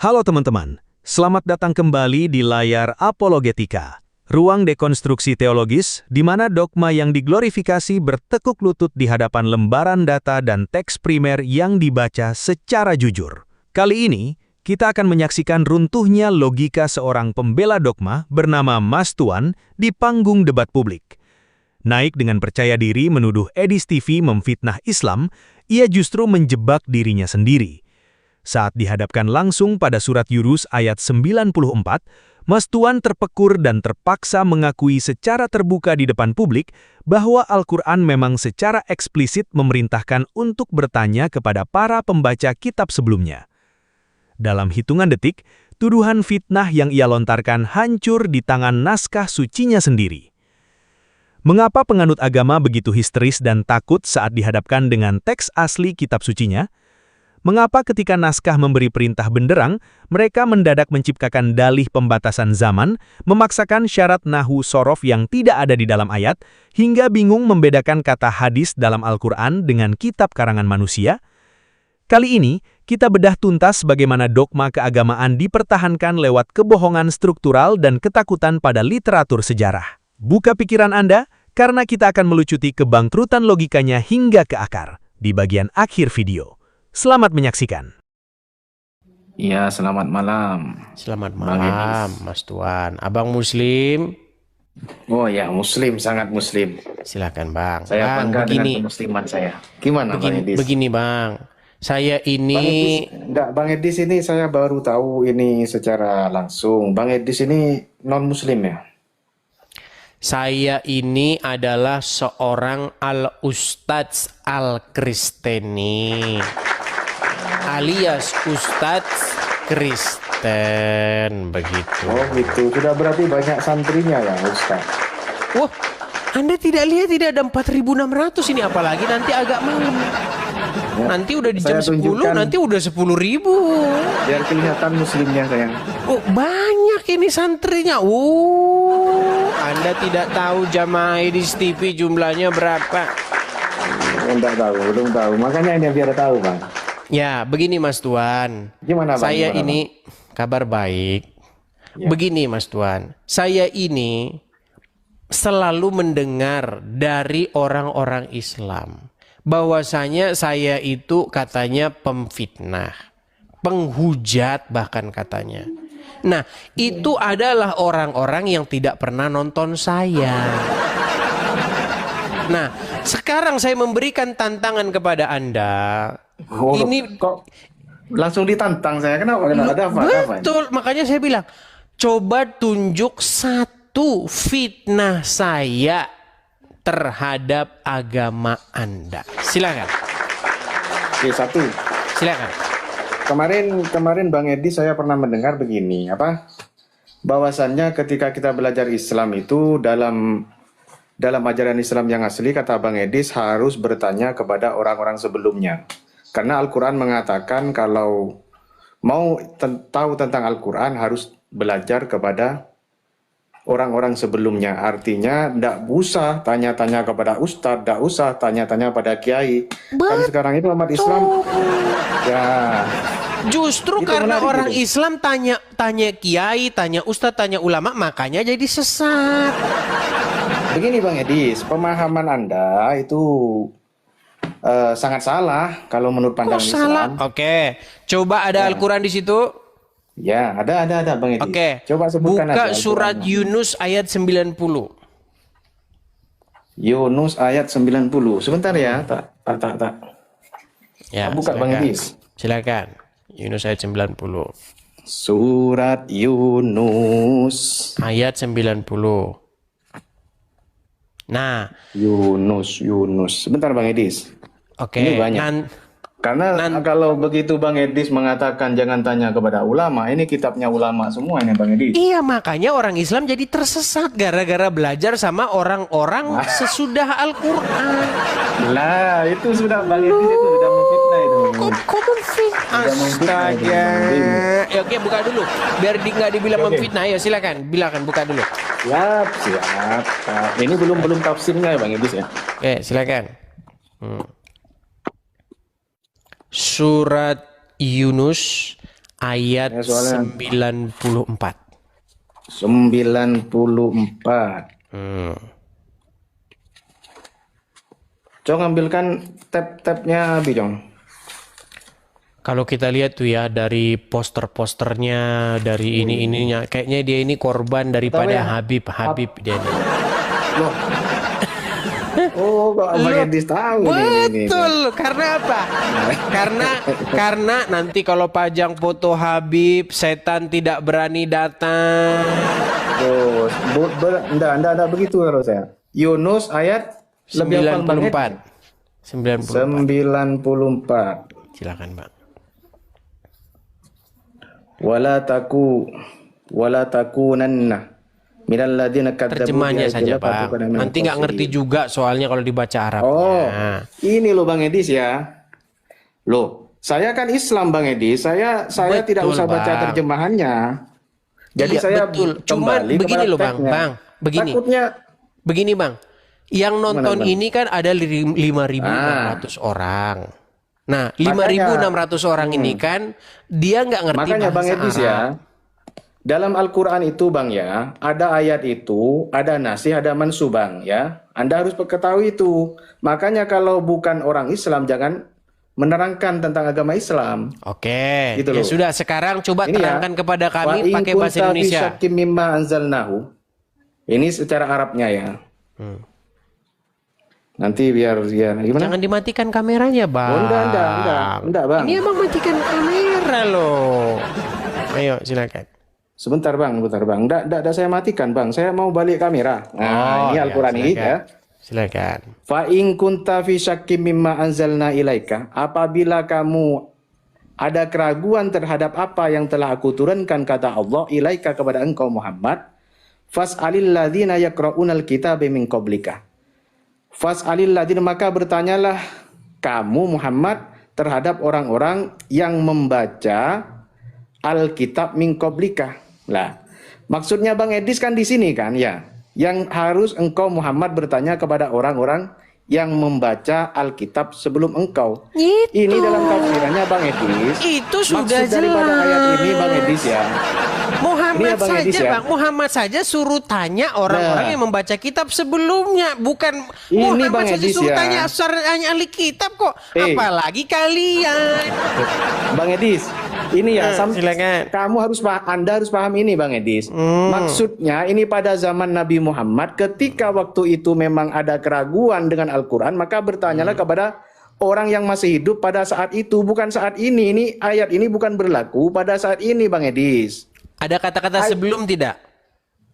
Halo teman-teman, selamat datang kembali di layar Apologetika, ruang dekonstruksi teologis di mana dogma yang diglorifikasi bertekuk lutut di hadapan lembaran data dan teks primer yang dibaca secara jujur. Kali ini, kita akan menyaksikan runtuhnya logika seorang pembela dogma bernama Mas Tuan di panggung debat publik. Naik dengan percaya diri menuduh Edis TV memfitnah Islam, ia justru menjebak dirinya sendiri. Saat dihadapkan langsung pada surat Yunus ayat 94, Mas Tuan terpekur dan terpaksa mengakui secara terbuka di depan publik bahwa Al-Quran memang secara eksplisit memerintahkan untuk bertanya kepada para pembaca kitab sebelumnya. Dalam hitungan detik, tuduhan fitnah yang ia lontarkan hancur di tangan naskah sucinya sendiri. Mengapa penganut agama begitu histeris dan takut saat dihadapkan dengan teks asli kitab sucinya? Mengapa ketika naskah memberi perintah benderang, mereka mendadak menciptakan dalih pembatasan zaman, memaksakan syarat nahu sorof yang tidak ada di dalam ayat, hingga bingung membedakan kata hadis dalam Al-Quran dengan kitab karangan manusia? Kali ini, kita bedah tuntas bagaimana dogma keagamaan dipertahankan lewat kebohongan struktural dan ketakutan pada literatur sejarah. Buka pikiran Anda, karena kita akan melucuti kebangkrutan logikanya hingga ke akar, di bagian akhir video. Selamat menyaksikan. Iya, selamat malam. Selamat malam, Mas Tuan. Abang Muslim? Oh ya, Muslim, sangat Muslim. Silakan Bang. Saya Bang, bangga begini, dengan kemusliman saya. Gimana Bang Edis? begini Bang. Saya ini... Bang Edis ini saya baru tahu ini secara langsung. Bang Edis ini non-Muslim ya? Saya ini adalah seorang al-ustadz al-kristeni. Alias Ustadz Kristen, begitu. Oh gitu, sudah berarti banyak santrinya ya Ustaz? Wah, Anda tidak lihat tidak ada 4.600 ini, apalagi nanti agak malam. Ya, nanti udah di jam saya 10, tunjukkan. nanti udah 10.000. Biar kelihatan Muslimnya sayang. Oh, banyak ini santrinya. Anda tidak tahu jamaah Edis TV jumlahnya berapa? Enggak tahu, belum tahu. Makanya ini biar tahu Bang. Ya, begini Mas Tuan. Gimana Bang? Saya Gimana, ini kabar baik. Ya. Begini Mas Tuan, saya ini selalu mendengar dari orang-orang Islam bahwasanya saya itu katanya pemfitnah, penghujat bahkan katanya. Nah, itu adalah orang-orang yang tidak pernah nonton saya. Nah, sekarang saya memberikan tantangan kepada Anda. Oh, Ini kok langsung ditantang saya? Kenapa? Ada apa? betul, makanya saya bilang, coba tunjuk satu fitnah saya terhadap agama Anda. Silakan. Oke, satu. Silakan. Kemarin Bang Edi saya pernah mendengar begini, bahwasannya ketika kita belajar Islam itu dalam ajaran Islam yang asli, kata Bang Edis, harus bertanya kepada orang-orang sebelumnya. Karena Al-Quran mengatakan kalau mau tahu tentang Al-Quran harus belajar kepada orang-orang sebelumnya. Artinya tidak usah tanya-tanya kepada ustadz, tidak usah tanya-tanya pada kiai. Kan sekarang itu umat Islam ya. Justru Itu karena menarik orang gitu. Islam tanya kiai, tanya ustadz, tanya ulama, makanya jadi sesat. Begini Bang Edis, pemahaman Anda itu sangat salah kalau menurut pandangan Kok salah? Islam. Oke, coba ada Al-Quran di situ. Ya, ada Bang Edis. Oke, Coba sebutkan buka aja surat Al-Qurannya. Yunus ayat 90. Yunus ayat 90. Sebentar ya, tak. Ya, Buka Bang Edis. Silakan. Yunus ayat 90. Surat Yunus. Ayat 90. Nah, Yunus. Sebentar Bang Edis. oke. Ini banyak. Karena kalau begitu Bang Edis mengatakan jangan tanya kepada ulama, ini kitabnya ulama semua ini Bang Edis. Iya, makanya orang Islam jadi tersesat gara-gara belajar sama orang-orang sesudah Al-Quran. Lah, itu sudah Bang Edis itu sudah memfitnah itu. Kok memfitnah? Astaga. Ya, oke, buka dulu. Biar nggak dibilang memfitnah. Ya, silakan. Bilakan, buka dulu. Siap. Ini belum tafsirnya ya Bang Edis ya. Oke, silakan. Surat Yunus ayat Ya, soalnya 94. 94. Cong ambilkan tab-tabnya Abi Cong. Kalau kita lihat tuh ya dari poster-posternya, dari ini-ininya, kayaknya dia ini korban daripada ya? Habib dia ini. Loh. Oh, kok Bang Edis tahu nih. Betul, karena apa? karena nanti kalau pajang foto Habib, setan tidak berani datang. Tuh, enggak begitu kalau saya. Yunus ayat lebih hafal Bang Edis. 94. Silakan, Bang. Wala takunanna minal ladzina kadzdzabu Terjemahnya bi saja, ayatillah Bang. fatuqana minal Nanti nggak ngerti khasirin. juga soalnya kalau dibaca Arab. Oh, ini loh Bang Edis ya. Loh, saya kan Islam Bang Edis. Saya Betul, tidak usah baca Bang. terjemahannya. Jadi Iya, saya betul. Cuman kembali begini kepada loh, Bang. teksnya. Bang, begini. Takutnya Begini, Bang. Yang nonton Bang? ini kan ada 5.600 orang. Nah, 5.600 orang ini kan dia nggak ngerti makanya Bang bahasa Edis Arab. ya. Dalam Al-Quran itu Bang ya, ada ayat itu, ada nasih, ada mansub Bang ya. Anda harus ketahui itu. Makanya kalau bukan orang Islam jangan menerangkan tentang agama Islam. Oke, Gitu ya loh. sudah sekarang coba Ini ya, terangkan kepada Wa kami in pakai bahasa kunta fi Indonesia. syakkim mimma anzalnahu. Ini secara Arabnya ya. Nanti biar gimana? Jangan dimatikan kameranya, Bang. Oh, enggak, Bang. Ini Abang matikan kamera loh. Ayo, silakan. Sebentar Bang. Enggak saya matikan Bang. Saya mau balik kamera. Nah, ini ya, Al-Quran ini silakan. ya. Silakan. Fa in kunta fi syakkim mimma anzalna ilaika, apabila kamu ada keraguan terhadap apa yang telah aku turunkan kata Allah ilaika kepada engkau Muhammad, fas'alil ladzina yaqra'unal kitaba min qablika. Fas'alil ladzina, maka bertanyalah kamu Muhammad terhadap orang-orang yang membaca Alkitab min qablika. Lah, maksudnya Bang Edis kan di sini kan ya. Yang harus engkau Muhammad bertanya kepada orang-orang yang membaca Alkitab sebelum engkau. Itu. Ini dalam tafsirannya Bang Edis. Itu sudah Maksud daripada jelas. ayat ini Bang Edis ya. Muhammad Ini ya, Bang saja, Edis, ya. Bang. Muhammad saja suruh tanya orang-orang Nah. yang membaca kitab sebelumnya, bukan Ini, Muhammad Bang saja Edis, suruh ya. tanya ahli kitab kok. Eh. Apalagi kalian. Bang Edis, ini ya silakan. Anda harus paham ini Bang Edis. Maksudnya ini pada zaman Nabi Muhammad ketika waktu itu memang ada keraguan dengan Al-Qur'an, maka bertanyalah kepada orang yang masih hidup pada saat itu, bukan saat ini. Ini ayat ini bukan berlaku pada saat ini Bang Edis. Ada kata-kata sebelum tidak?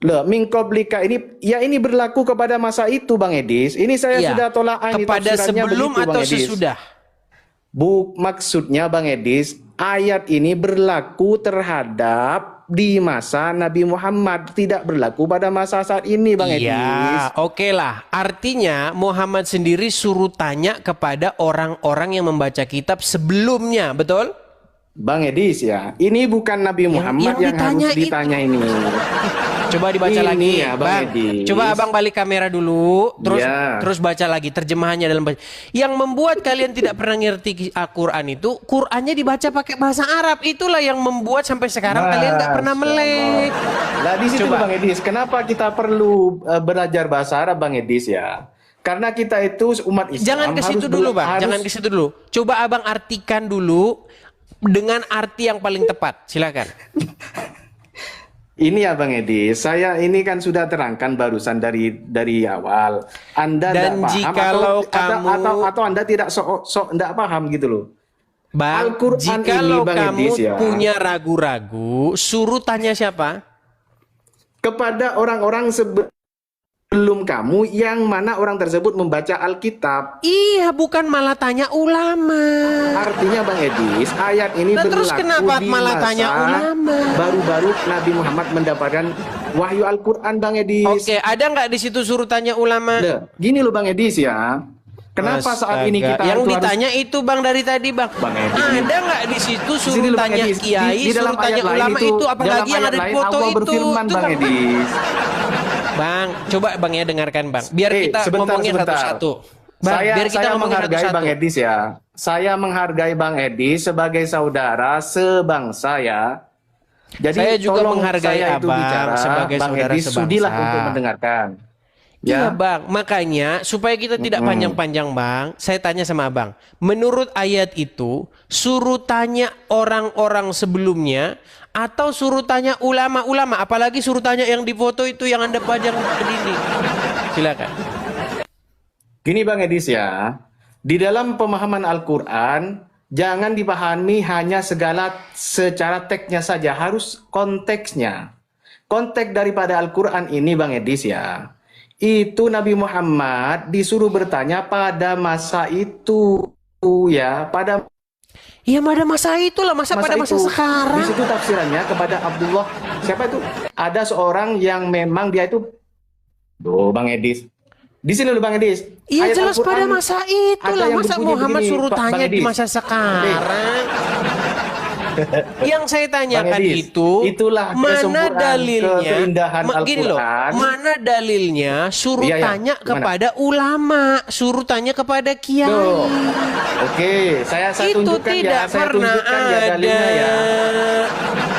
Loh, min qablika ini ya ini berlaku kepada masa itu Bang Edis. Ini saya Iya. sudah tolak ini Kepada tafsirannya sebelum begitu, atau Bang Edis. sesudah? Maksudnya Bang Edis, ayat ini berlaku terhadap di masa Nabi Muhammad, tidak berlaku pada masa saat ini Bang Edis. Iya, oke lah. Artinya Muhammad sendiri suruh tanya kepada orang-orang yang membaca kitab sebelumnya, betul? Bang Edis ya, ini bukan Nabi Muhammad yang harus ditanya ini. Coba dibaca Ini lagi, ya, Bang Bang. Edis. Coba Abang balik kamera dulu, Iya. terus baca lagi terjemahannya dalam bahasa. Yang membuat kalian tidak pernah ngerti Al-Quran itu, Qurannya dibaca pakai bahasa Arab. Itulah yang membuat sampai sekarang kalian nggak pernah melek. Nah di situ Coba. Bang Edis, kenapa kita perlu belajar bahasa Arab Bang Edis ya? Karena kita itu umat Islam. Jangan ke situ dulu, Bang. Jangan ke situ dulu. Coba Abang artikan dulu dengan arti yang paling tepat. Silakan. Ini ya Bang Edi, saya ini kan sudah terangkan barusan dari awal. Anda Dan tidak paham jikalau atau Anda tidak sok tidak paham gitu loh. Bang, Al-Quran jikalau ini, Bang kamu Edis, ya. punya ragu-ragu, suruh tanya siapa? Kepada orang-orang sebelum kamu yang mana orang tersebut membaca Alkitab. Iya, bukan malah tanya ulama. Artinya Bang Edis, ayat ini Nah, berlaku terus kenapa di malah masa tanya ulama? baru-baru Nabi Muhammad mendapatkan wahyu Al-Quran Bang Edis. Oke, ada nggak di situ suruh tanya ulama? Nah, gini loh Bang Edis ya. Kenapa saat ini Astaga. kita yang itu ditanya itu Bang dari tadi Bang. Bang Edi. Ada nggak di situ Di sini suruh loh, Bang tanya Edis. kiai, Di dalam suruh tanya ayat lain ulama itu, apalagi dalam yang ayat ada di lain foto Allah itu. berfirman Itu, Bang Bang. Edis. Bang, coba Bang ya dengarkan Bang. Biar kita sebentar, ngomongnya sebentar. satu-satu. Bang, biar kita saya ngomongin menghargai satu-satu. Bang Edis ya. Saya menghargai Bang Edis sebagai saudara sebangsa ya. Jadi Saya juga tolong menghargai saya itu Abang bicara, sebagai Bang saudara Edis sebangsa. sudilah untuk mendengarkan. Iya Ya. Bang, makanya supaya kita tidak panjang-panjang Bang, saya tanya sama Abang. Menurut ayat itu, suruh tanya orang-orang sebelumnya atau suruh tanya ulama-ulama, apalagi suruh tanya yang di foto itu yang Anda pajang di dinding. Silakan. Gini Bang Edis ya, di dalam pemahaman Al-Quran, jangan dipahami hanya segala secara teksnya saja, harus konteksnya. Konteks daripada Al-Quran ini Bang Edis ya, itu Nabi Muhammad disuruh bertanya pada masa itu ya, pada Ya pada masa itulah, masa pada masa itu. Di sekarang. situ tafsirannya kepada Abdullah, siapa itu? Ada seorang yang memang dia itu, Duh Bang Edis, di sini loh Bang Edis. Iya Ayat jelas Al-Quran pada masa ada itulah, yang masa berbunyi Muhammad begini, suruh Bang tanya di Edis. masa sekarang. Yang saya tanyakan Bang Edis, itu itulah mana kesempurnaan, dalilnya? keindahan Gini loh, Al-Quran. mana dalilnya? Suruh Iya, iya. tanya Gimana? kepada ulama, suruh tanya kepada kiai. Tuh. Oke, saya Itu tunjukkan tidak ya, saya pernah tunjukkan ya ada. dalilnya ya.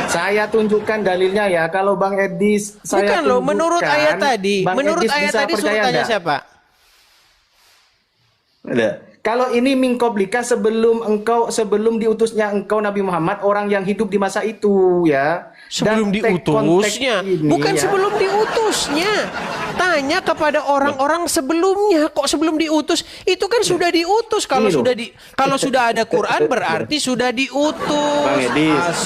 Saya tunjukkan dalilnya ya. Kalau Bang Edis, saya Bukan loh, menurut tunjukkan, ayat tadi, Bang menurut Edis ayat bisa tadi suruh percaya tanya nggak? siapa? Ada. Kalau ini mingkoblika sebelum diutusnya engkau Nabi Muhammad, orang yang hidup di masa itu ya. Sebelum Dan konteks diutusnya, ini, bukan ya. sebelum diutusnya. Tanya kepada orang-orang sebelumnya. Kok sebelum diutus? Itu kan sudah diutus. Kalau Ini loh. kalau sudah ada Quran berarti sudah diutus. Bang Edis,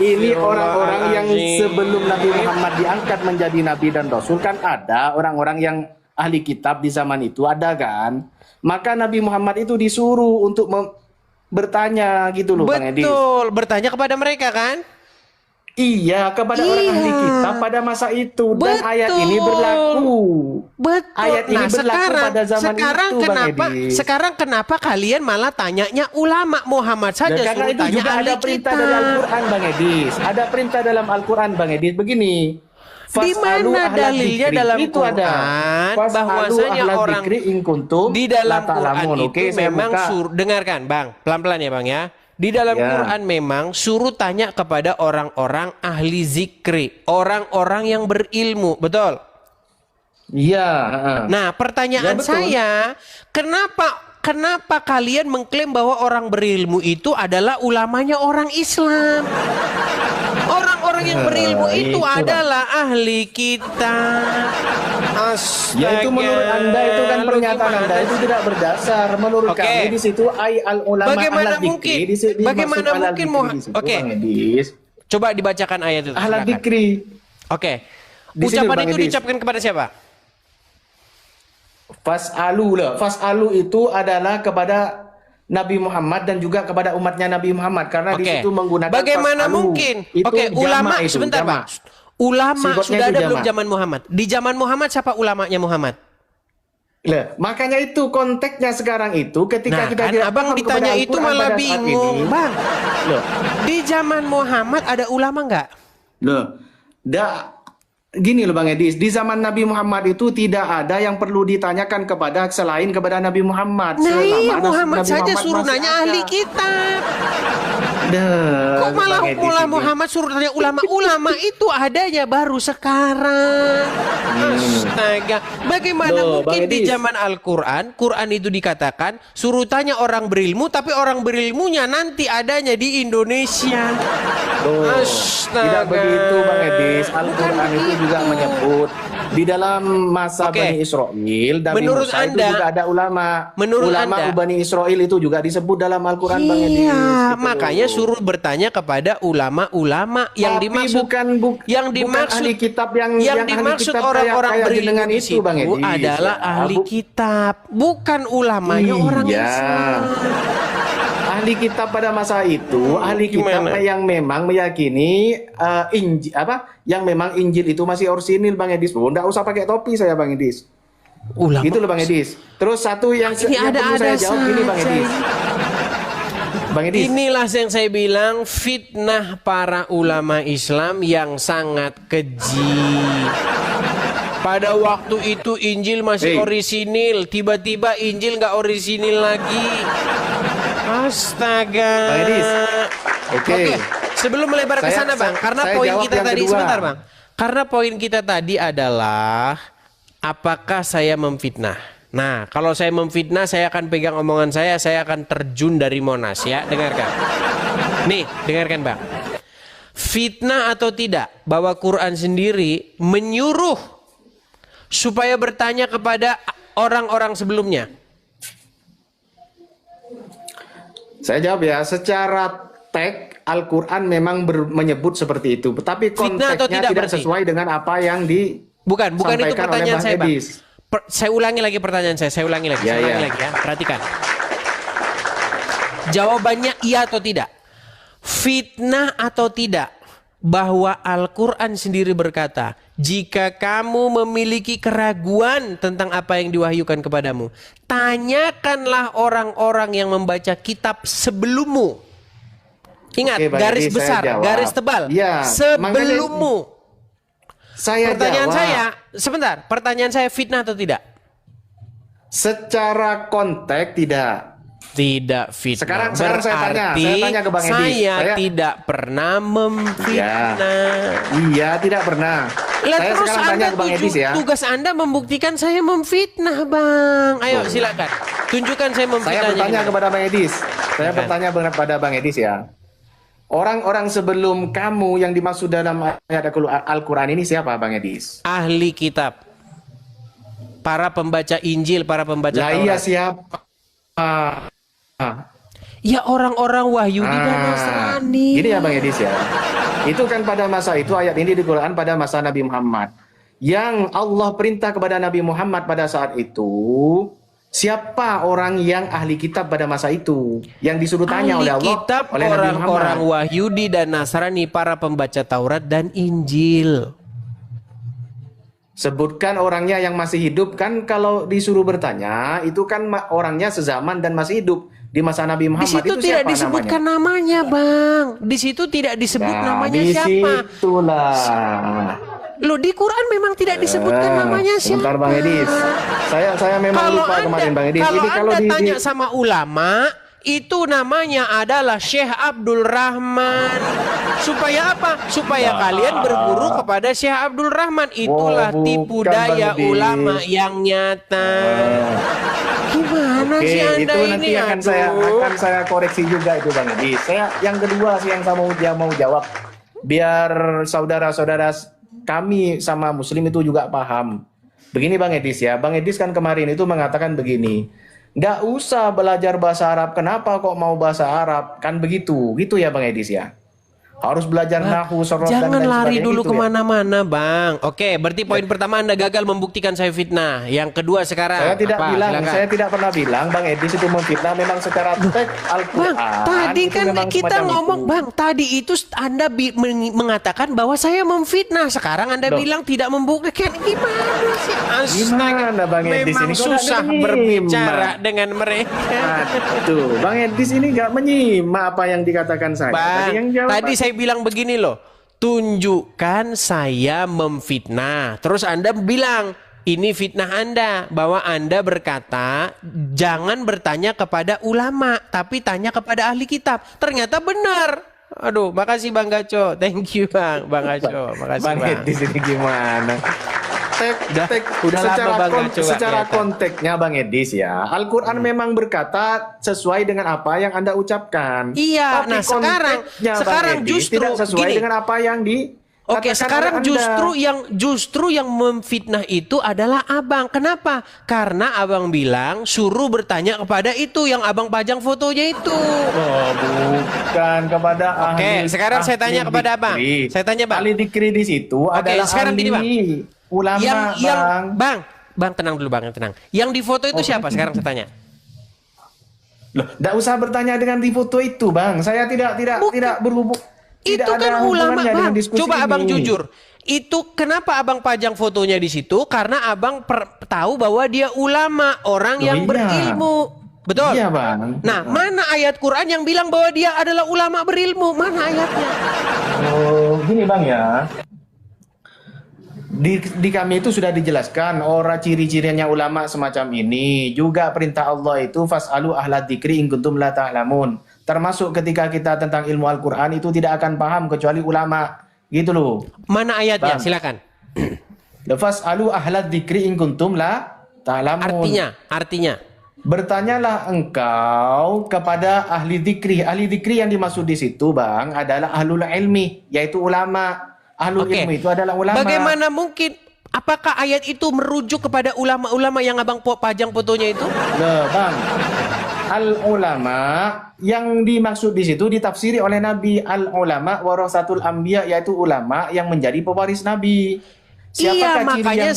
ini orang-orang yang sebelum Nabi Muhammad diangkat menjadi nabi dan rasul kan ada orang-orang yang ahli kitab di zaman itu, ada kan? Maka Nabi Muhammad itu disuruh untuk bertanya gitu loh Bang Edis. Betul, bertanya kepada mereka kan? Iya, kepada orang Iya. ahli kitab pada masa itu. Dan Betul. ayat ini berlaku. Betul. Ayat ini berlaku pada zaman sekarang itu, Bang kenapa? Edis. Sekarang kenapa kalian malah tanyanya ulama? Muhammad Dan saja karena suruh itu tanya juga ahli ada perintah kitab. dari Al-Quran Bang Edis. Ada perintah dalam Al-Quran Bang Edis begini. Di Fas'alu mana ahla dalilnya dzikri. dalam Itu ada. Quran Fas'alu bahwasanya ahla orang dzikri in kuntum di dalam la ta'lamun. Quran Oke, itu saya memang buka. dengarkan Bang, pelan-pelan ya Bang ya. Di dalam Ya. Quran memang suruh tanya kepada orang-orang ahli zikri, orang-orang yang berilmu, betul? Iya, heeh. Nah, pertanyaan Ya, betul. saya, kenapa kalian mengklaim bahwa orang berilmu itu adalah ulamanya orang Islam? Orang-orang yang berilmu itu itu, Bang. adalah ahli kitab. Astaga. Ya itu menurut Anda itu kan lu pernyataan gimana Anda itu sih? tidak berdasar. Menurut Oke. kami di situ al ulama Bagaimana ahla dzikri, mungkin? di situ Bagaimana dimaksud ahla mungkin dzikri Muhammad? di situ, Oke. Bang Edis. Coba dibacakan ayat itu. Ahla silakan. dzikri. Oke. Di sini, Ucapan Bang itu Edis. diucapkan kepada siapa? Fas'alu lah. Fas'alu itu adalah kepada Nabi Muhammad dan juga kepada umatnya Nabi Muhammad karena di Oke. situ menggunakan Bagaimana fas'alu. mungkin? Itu Oke, ulama jama' itu, sebentar jama'. Pak. Ulama Sifatnya sudah itu ada belum jama'. zaman Muhammad? Di zaman Muhammad siapa ulamanya Muhammad? Lah, makanya itu konteksnya sekarang itu ketika Nah, kita kan tidak abang paham ditanya kepada itu Al-Quran malah pada saat bingung, ini. Bang. Loh, Di zaman Muhammad ada ulama nggak? loh, gini loh Bang Edis, di zaman Nabi Muhammad itu tidak ada yang perlu ditanyakan selain kepada Nabi Muhammad. Nah Selama iya Muhammad Nabi saja Muhammad suruh masih nanya ada. ahli kitab. Dah, Kok malah Bang Edis mulai ini. Muhammad suruh tanya ulama? Ulama itu adanya baru sekarang. Astaga. Bagaimana Loh, mungkin Bang di Edis. zaman Al-Quran, Quran itu dikatakan suruh tanya orang berilmu, tapi orang berilmunya nanti adanya di Indonesia. Loh, Astaga. tidak begitu Bang Edis. Al-Quran Bukan itu juga begitu. menyebut di dalam masa Oke. Bani Israel, Nabi Menurut Musa itu Anda- juga ada ulama. menurut ulama Anda- Bani Israel itu juga disebut dalam Al-Quran Bang Edis. Iya, gitu makanya loh. suruh bertanya kepada ulama-ulama yang Tapi dimaksud bukan ahli kitab yang ahli dimaksud kitab orang-orang kayak berilmu jenengan di itu, situ Bang Edis. adalah Ya, ahli kitab, bukan ulamanya orang Iya. Islam. Ahli kitab pada masa itu, ahli kitab Gimana? yang memang meyakini Injil yang memang Injil itu masih orisinil Bang Edis. Oh, enggak usah pakai topi saya Bang Edis. Ulama. Gitu loh Bang Edis. Terus satu yang Ini yang perlu ada-ada saya jawab gini Bang saja Edis. ini. Bang Edis. Inilah yang saya bilang fitnah para ulama Islam yang sangat keji. Pada waktu itu Injil masih orisinil, tiba-tiba Injil nggak orisinil lagi. Astaga. Bang Edis. Oke. Sebelum melebar ke sana, Bang, karena saya poin jawab kita yang tadi kedua. sebentar, Bang. Karena poin kita tadi adalah apakah saya memfitnah? Nah, kalau saya memfitnah, saya akan pegang omongan saya akan terjun dari Monas, ya. Dengarkan. Nih, dengarkan, Bang. Fitnah atau tidak, bahwa Quran sendiri menyuruh supaya bertanya kepada orang-orang sebelumnya. Saya jawab ya, secara teks Al-Quran memang menyebut seperti itu, tapi Fitnah atau konteksnya tidak berarti? sesuai dengan apa yang Bukan itu disampaikan oleh pertanyaan Bang saya, Bang. Edis. Saya ulangi lagi pertanyaan saya ulangi lagi, Ya, saya ulangi ya. lagi ya. Perhatikan. Jawabannya iya atau tidak? Fitnah atau tidak? Bahwa Al-Quran sendiri berkata, jika kamu memiliki keraguan tentang apa yang diwahyukan kepadamu, tanyakanlah orang-orang yang membaca kitab sebelummu. Ingat, Oke, Bang garis Edis, saya besar, jawab. garis tebal. Ya, Sebelummu. Pertanyaan jawab. saya, sebentar, pertanyaan saya, fitnah atau tidak? Secara konteks tidak. Tidak fitnah. Sekarang saya tanya ke Bang Edis. Saya tidak pernah memfitnah. Iya, tidak pernah. Lah, Saya terus sekarang tanya Anda ke Bang Edis ya. tugas Anda membuktikan saya memfitnah, Bang. Ayo silakan. Tunjukkan saya Saya memfitnahnya. bertanya gimana. kepada Bang Edis. Saya Silakan. bertanya kepada Bang Edis ya. Orang-orang sebelum kamu yang dimaksud dalam ayat Al-Quran ini siapa, Bang Edis? Ahli kitab. Para pembaca Injil, para pembaca Lah Taurat. iya siapa? Ya orang-orang Wahyudi dan Nasrani. Gini ya Bang Edis ya. Itu kan pada masa itu ayat ini di Quran pada masa Nabi Muhammad. Yang Allah perintah kepada Nabi Muhammad pada saat itu, siapa orang yang ahli kitab pada masa itu? Yang disuruh tanya Ahli oleh Allah, kitab oleh Nabi orang-orang Muhammad. Wahyudi dan Nasrani, para pembaca Taurat dan Injil. Sebutkan orangnya yang masih hidup, kan kalau disuruh bertanya, itu kan orangnya sezaman dan masih hidup. Di masa Nabi Di Muhammad situ itu tidak siapa disebutkan namanya? Bang. Di situ tidak disebut namanya di siapa. situlah. Loh, di Quran memang tidak disebutkan namanya siapa. Sebentar Bang Edis. Saya memang lupa kemarin Bang Edis. Kalau Ini kalau Anda di tanya sama ulama, itu namanya adalah Syekh Abdul Rahman. Supaya apa? Supaya kalian berguru kepada Syekh Abdul Rahman. Itulah tipu bukan, daya Bang Edis. ulama yang nyata. Gimana Oke, sih Anda itu ini? nanti akan Aduh. saya koreksi juga itu Bang Edis. Saya yang kedua sih yang saya mau jawab, biar saudara-saudara kami sama Muslim itu juga paham. Begini Bang Edis ya, Bang Edis kan kemarin itu mengatakan begini, nggak usah belajar bahasa Arab, kenapa kok mau bahasa Arab? Kan begitu, gitu ya Bang Edis ya. Harus belajar nahu, sorof, dan Jangan lain lari sebagainya dulu gitu ya. kemana-mana, Bang. Oke, berarti poin pertama Anda gagal membuktikan saya fitnah. Yang kedua sekarang Saya tidak apa? bilang, Silakan. saya tidak pernah bilang Bang Edis itu memfitnah. Memang secara teks Al-Quran. Bang, tadi itu kan memang kita semacam ngomong, itu. Bang, tadi itu Anda mengatakan bahwa saya memfitnah. Sekarang Anda Loh. bilang tidak membuktikan. Gimana sih? Astaga. Gimana Bang Edis Memang ini? Kok nggak susah menyimak? berbicara dengan mereka. Aduh, Bang Edis ini nggak menyimak apa yang dikatakan saya. Bang, yang jawab tadi saya bilang begini loh. Tunjukkan saya memfitnah. Terus Anda bilang, ini fitnah Anda. Bahwa Anda berkata, jangan bertanya kepada ulama, tapi tanya kepada ahli kitab. Ternyata benar. Aduh, makasih Bang Gaco. Thank you Bang Gaco. Makasih Bang Bang. Edis ini gimana? Udah lama Bang Gaco nggak secara kelihatan. konteksnya Bang Edis ya, Al-Quran memang berkata sesuai dengan apa yang Anda ucapkan. Iya, Tapi nah sekarang konteksnya, Bang Edis, justru tidak sesuai gini. dengan apa yang Oke, dikatakan sekarang oleh Anda. justru yang memfitnah itu adalah Abang. Kenapa? Karena Abang bilang suruh bertanya kepada itu yang Abang pajang fotonya itu. Oh, bukan kepada Oke, ahli. sekarang saya tanya ahli kepada Abang. dikri. Saya tanya, Bang. Ahli dikri di situ adalah sekarang ahli gini, Bang. ulama, Bang. Bang tenang dulu Bang, tenang. Yang di foto itu siapa? Sekarang saya tanya. Loh, enggak usah bertanya dengan di foto itu, Bang. Saya tidak berhubung. Itu Tidak kan ada ulama, hubungannya dengan Bang. diskusi Coba ini. Abang jujur. Itu kenapa Abang pajang fotonya di situ? Karena Abang tahu bahwa dia ulama, orang Loh, yang iya. berilmu. Betul? Iya, Bang. Nah, mana ayat Quran yang bilang bahwa dia adalah ulama berilmu? Mana ayatnya? Oh, gini Bang ya. Di kami itu sudah dijelaskan orang ciri-cirinya ulama semacam ini. Juga perintah Allah itu fas'alu ahla dzikri in kuntum la ta'lamun. Termasuk ketika kita tentang ilmu Al-Qur'an itu tidak akan paham kecuali ulama. Gitu loh. Mana ayatnya? Bang. Silakan. Fas'alu ahla dzikri in kuntum la ta'lamun. Artinya. Bertanyalah engkau kepada ahli dzikri. Ahli dzikri yang dimaksud di situ, Bang, adalah ahlul ilmi, yaitu ulama. Ahlul ilmi itu adalah ulama. Bagaimana mungkin? Apakah ayat itu merujuk kepada ulama-ulama yang abang pajang fotonya itu? Loh, Bang. Al-ulama yang dimaksud di situ ditafsiri oleh Nabi. Al-ulama warasatul anbiya, yaitu ulama yang menjadi pewaris Nabi. Iya, makanya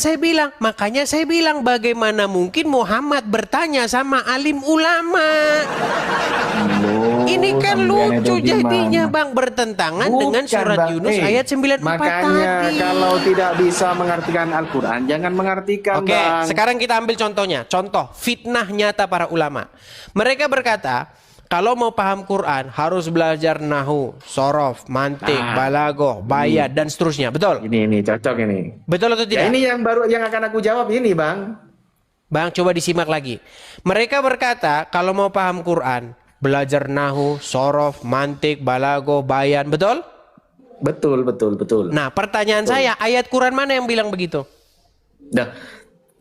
saya bilang bagaimana mungkin Muhammad bertanya sama alim ulama? Ini kan lucu jadinya, Bang, bertentangan dengan surat Bang. Yunus ayat 94 makanya tadi. kalau tidak bisa mengartikan Al-Quran, jangan mengartikan, Oke, Bang. sekarang kita ambil contohnya. Contoh fitnah nyata para ulama. Mereka berkata, kalau mau paham Quran harus belajar nahu, sorof, mantik, balagoh, bayat dan seterusnya. Betul? Ini cocok ini. Betul atau tidak? Ya, ini yang akan aku jawab ini, Bang. Bang, coba disimak lagi. Mereka berkata, kalau mau paham Quran, belajar nahu, sorof, mantik, balagoh, bayan. Betul? Betul. Nah, pertanyaan saya, ayat Quran mana yang bilang begitu? Dah,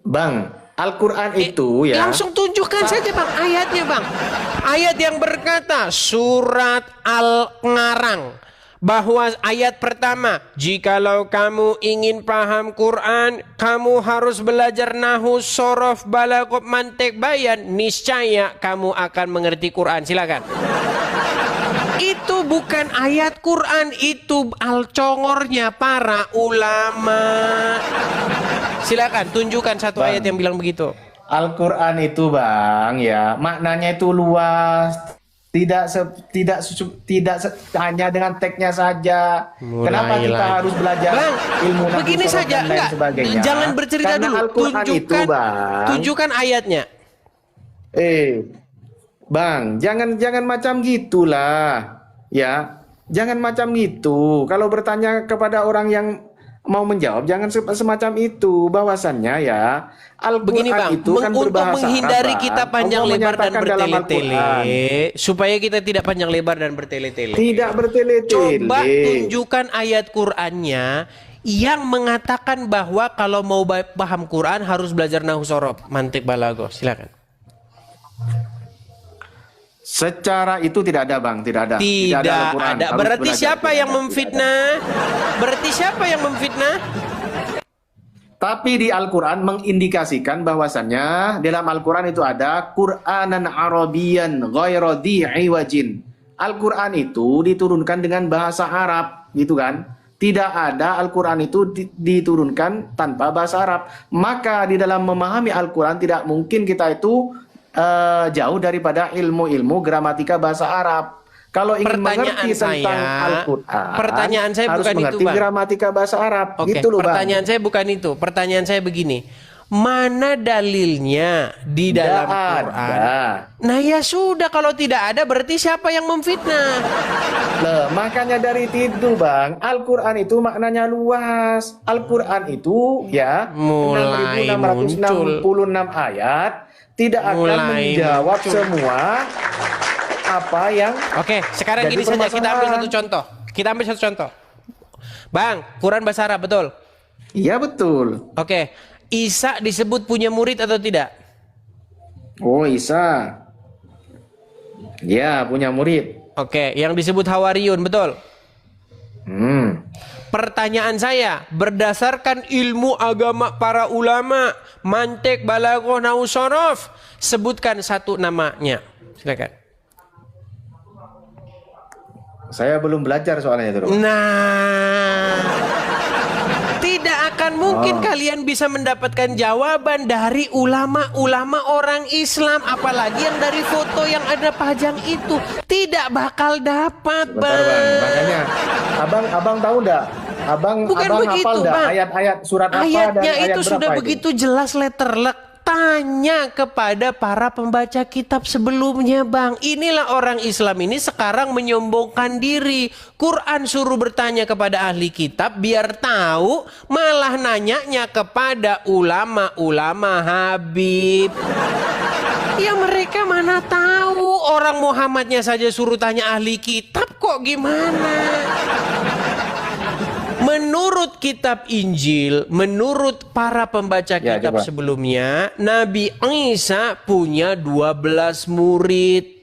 Bang, Al-Quran itu ya. Langsung tunjukkan saja, Bang, ayatnya, Bang. Ayat yang berkata, surat Al-Ngarang. Bahwa ayat pertama, jikalau kamu ingin paham Quran, kamu harus belajar nahu, sorof, balaghah, mantik, bayan. Niscaya kamu akan mengerti Quran. Silakan. Itu bukan ayat Quran, itu alcongornya para ulama. Silakan tunjukkan satu ayat yang bilang begitu. Al-Quran itu, Bang, ya maknanya itu luas. Tidak hanya dengan teksnya saja. Kenapa kita harus belajar Bang, ilmu nahu, begini sorof, saja, dan lain sebagainya? jangan bercerita Karena dulu. Al-Quran itu, Bang. Tunjukkan ayatnya. Bang, jangan macam gitulah. Ya, jangan macam gitu. Kalau bertanya kepada orang yang mau menjawab, jangan semacam itu. Bahwasannya ya, Begini, Al-Quran Bang, itu kan untuk berbahasa menghindari Arab, kita Bang. panjang Allah lebar dan menyatakan dalam bertele-tele, Al-Quran. supaya kita tidak panjang lebar dan bertele-tele. Tidak bertele-tele. Coba tunjukkan ayat Qur'annya yang mengatakan bahwa kalau mau paham Quran harus belajar nahu, sorof, mantik, balaghah. Silakan. Secara itu tidak ada, Bang, tidak ada. Tidak Al-Quran. ada. Harus Berarti belajar. siapa Tidak yang ada. memfitnah? Berarti siapa yang memfitnah? Tapi di Al-Quran mengindikasikan bahwasannya dalam Al-Quran itu ada Qur'anan Arabian ghairu dhi iwajin. Al-Quran itu diturunkan dengan bahasa Arab, gitu kan? Tidak ada Al-Quran itu diturunkan tanpa bahasa Arab. Maka di dalam memahami Al-Quran tidak mungkin kita itu jauh daripada ilmu-ilmu gramatika bahasa Arab. Kalau ingin mengerti tentang Al-Quran, pertanyaan saya harus bukan itu, mengerti Bang. gramatika bahasa Arab. Oke, Gitu loh, Bang. pertanyaan saya bukan itu. Pertanyaan saya begini. Mana dalilnya di dalam Quran? Ada. Nah ya sudah, kalau tidak ada berarti siapa yang memfitnah? Loh, makanya dari itu, Bang, Al-Quran itu maknanya luas. Al-Quran itu ya Mulai 6.666 ayat tidak akan Mulai menjawab semua apa yang Oke, sekarang jadi gini saja, kita ambil permasalahan. satu contoh. Kita ambil satu contoh. Bang, Quran bahasa Arab, betul? Iya, betul. Oke, Isa disebut punya murid atau tidak? Oh, Isa. Ya, punya murid. Oke, yang disebut Hawariyun, betul? Pertanyaan saya, berdasarkan ilmu agama para ulama, mantik, balaghah, nahu, sorof, sebutkan satu namanya. Silakan. Saya belum belajar soalnya itu. Nah, tidak akan mungkin kalian bisa mendapatkan jawaban dari ulama-ulama orang Islam, apalagi yang dari foto yang ada pajang itu. Tidak bakal dapat, Bentar, Bang. Makanya abang tahu enggak? Bukan Abang begitu, hafal enggak Bang. ayat-ayat surat apa dan Ayatnya ayat itu berapa sudah begitu jelas letterlek. tanya kepada para pembaca kitab sebelumnya, Bang. Inilah orang Islam ini sekarang menyombongkan diri. Quran suruh bertanya kepada ahli kitab biar tahu, malah nanyanya kepada ulama-ulama Habib. Ya mereka mana tahu, orang Muhammadnya saja suruh tanya ahli kitab, kok gimana? Menurut kitab Injil, menurut para pembaca kitab sebelumnya, Nabi Isa punya 12 murid.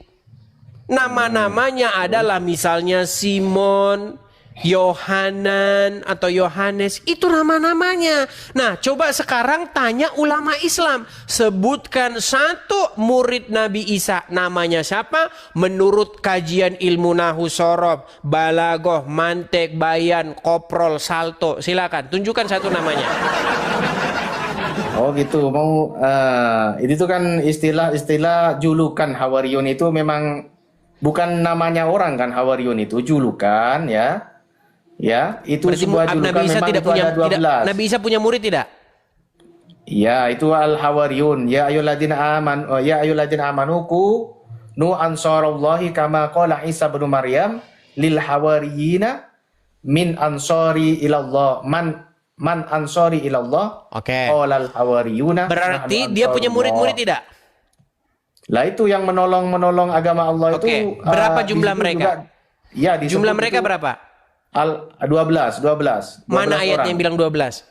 Nama-namanya adalah misalnya Simon, Yohanan atau Yohanes, itu nama-namanya. Nah, coba sekarang tanya ulama Islam, sebutkan satu murid Nabi Isa, namanya siapa? Menurut kajian ilmu nahu sorob, balagoh, mantek, bayan, koprol, salto, silakan tunjukkan satu namanya. Oh gitu, mau itu tuh kan istilah julukan Hawariyun itu memang bukan namanya orang kan, Hawariyun itu julukan ya. Ya, itu berarti sebuah julukan. Nabi Isa memang tidak itu punya, ada 12. tidak, Nabi Isa punya murid tidak? Ya, itu al-Hawariyun. Ya ayyuhalladzina amanu nu ansarallahi kama qala Isa bin Maryam lil hawariyina min ansari ilallah man ansari ilallah. Oke. Qala al-hawariyuna. Berarti dia punya murid-murid tidak? Lah itu yang menolong agama Allah itu. Berapa jumlah mereka? Ya, jumlah mereka berapa? 12. Mana ayatnya orang yang bilang 12?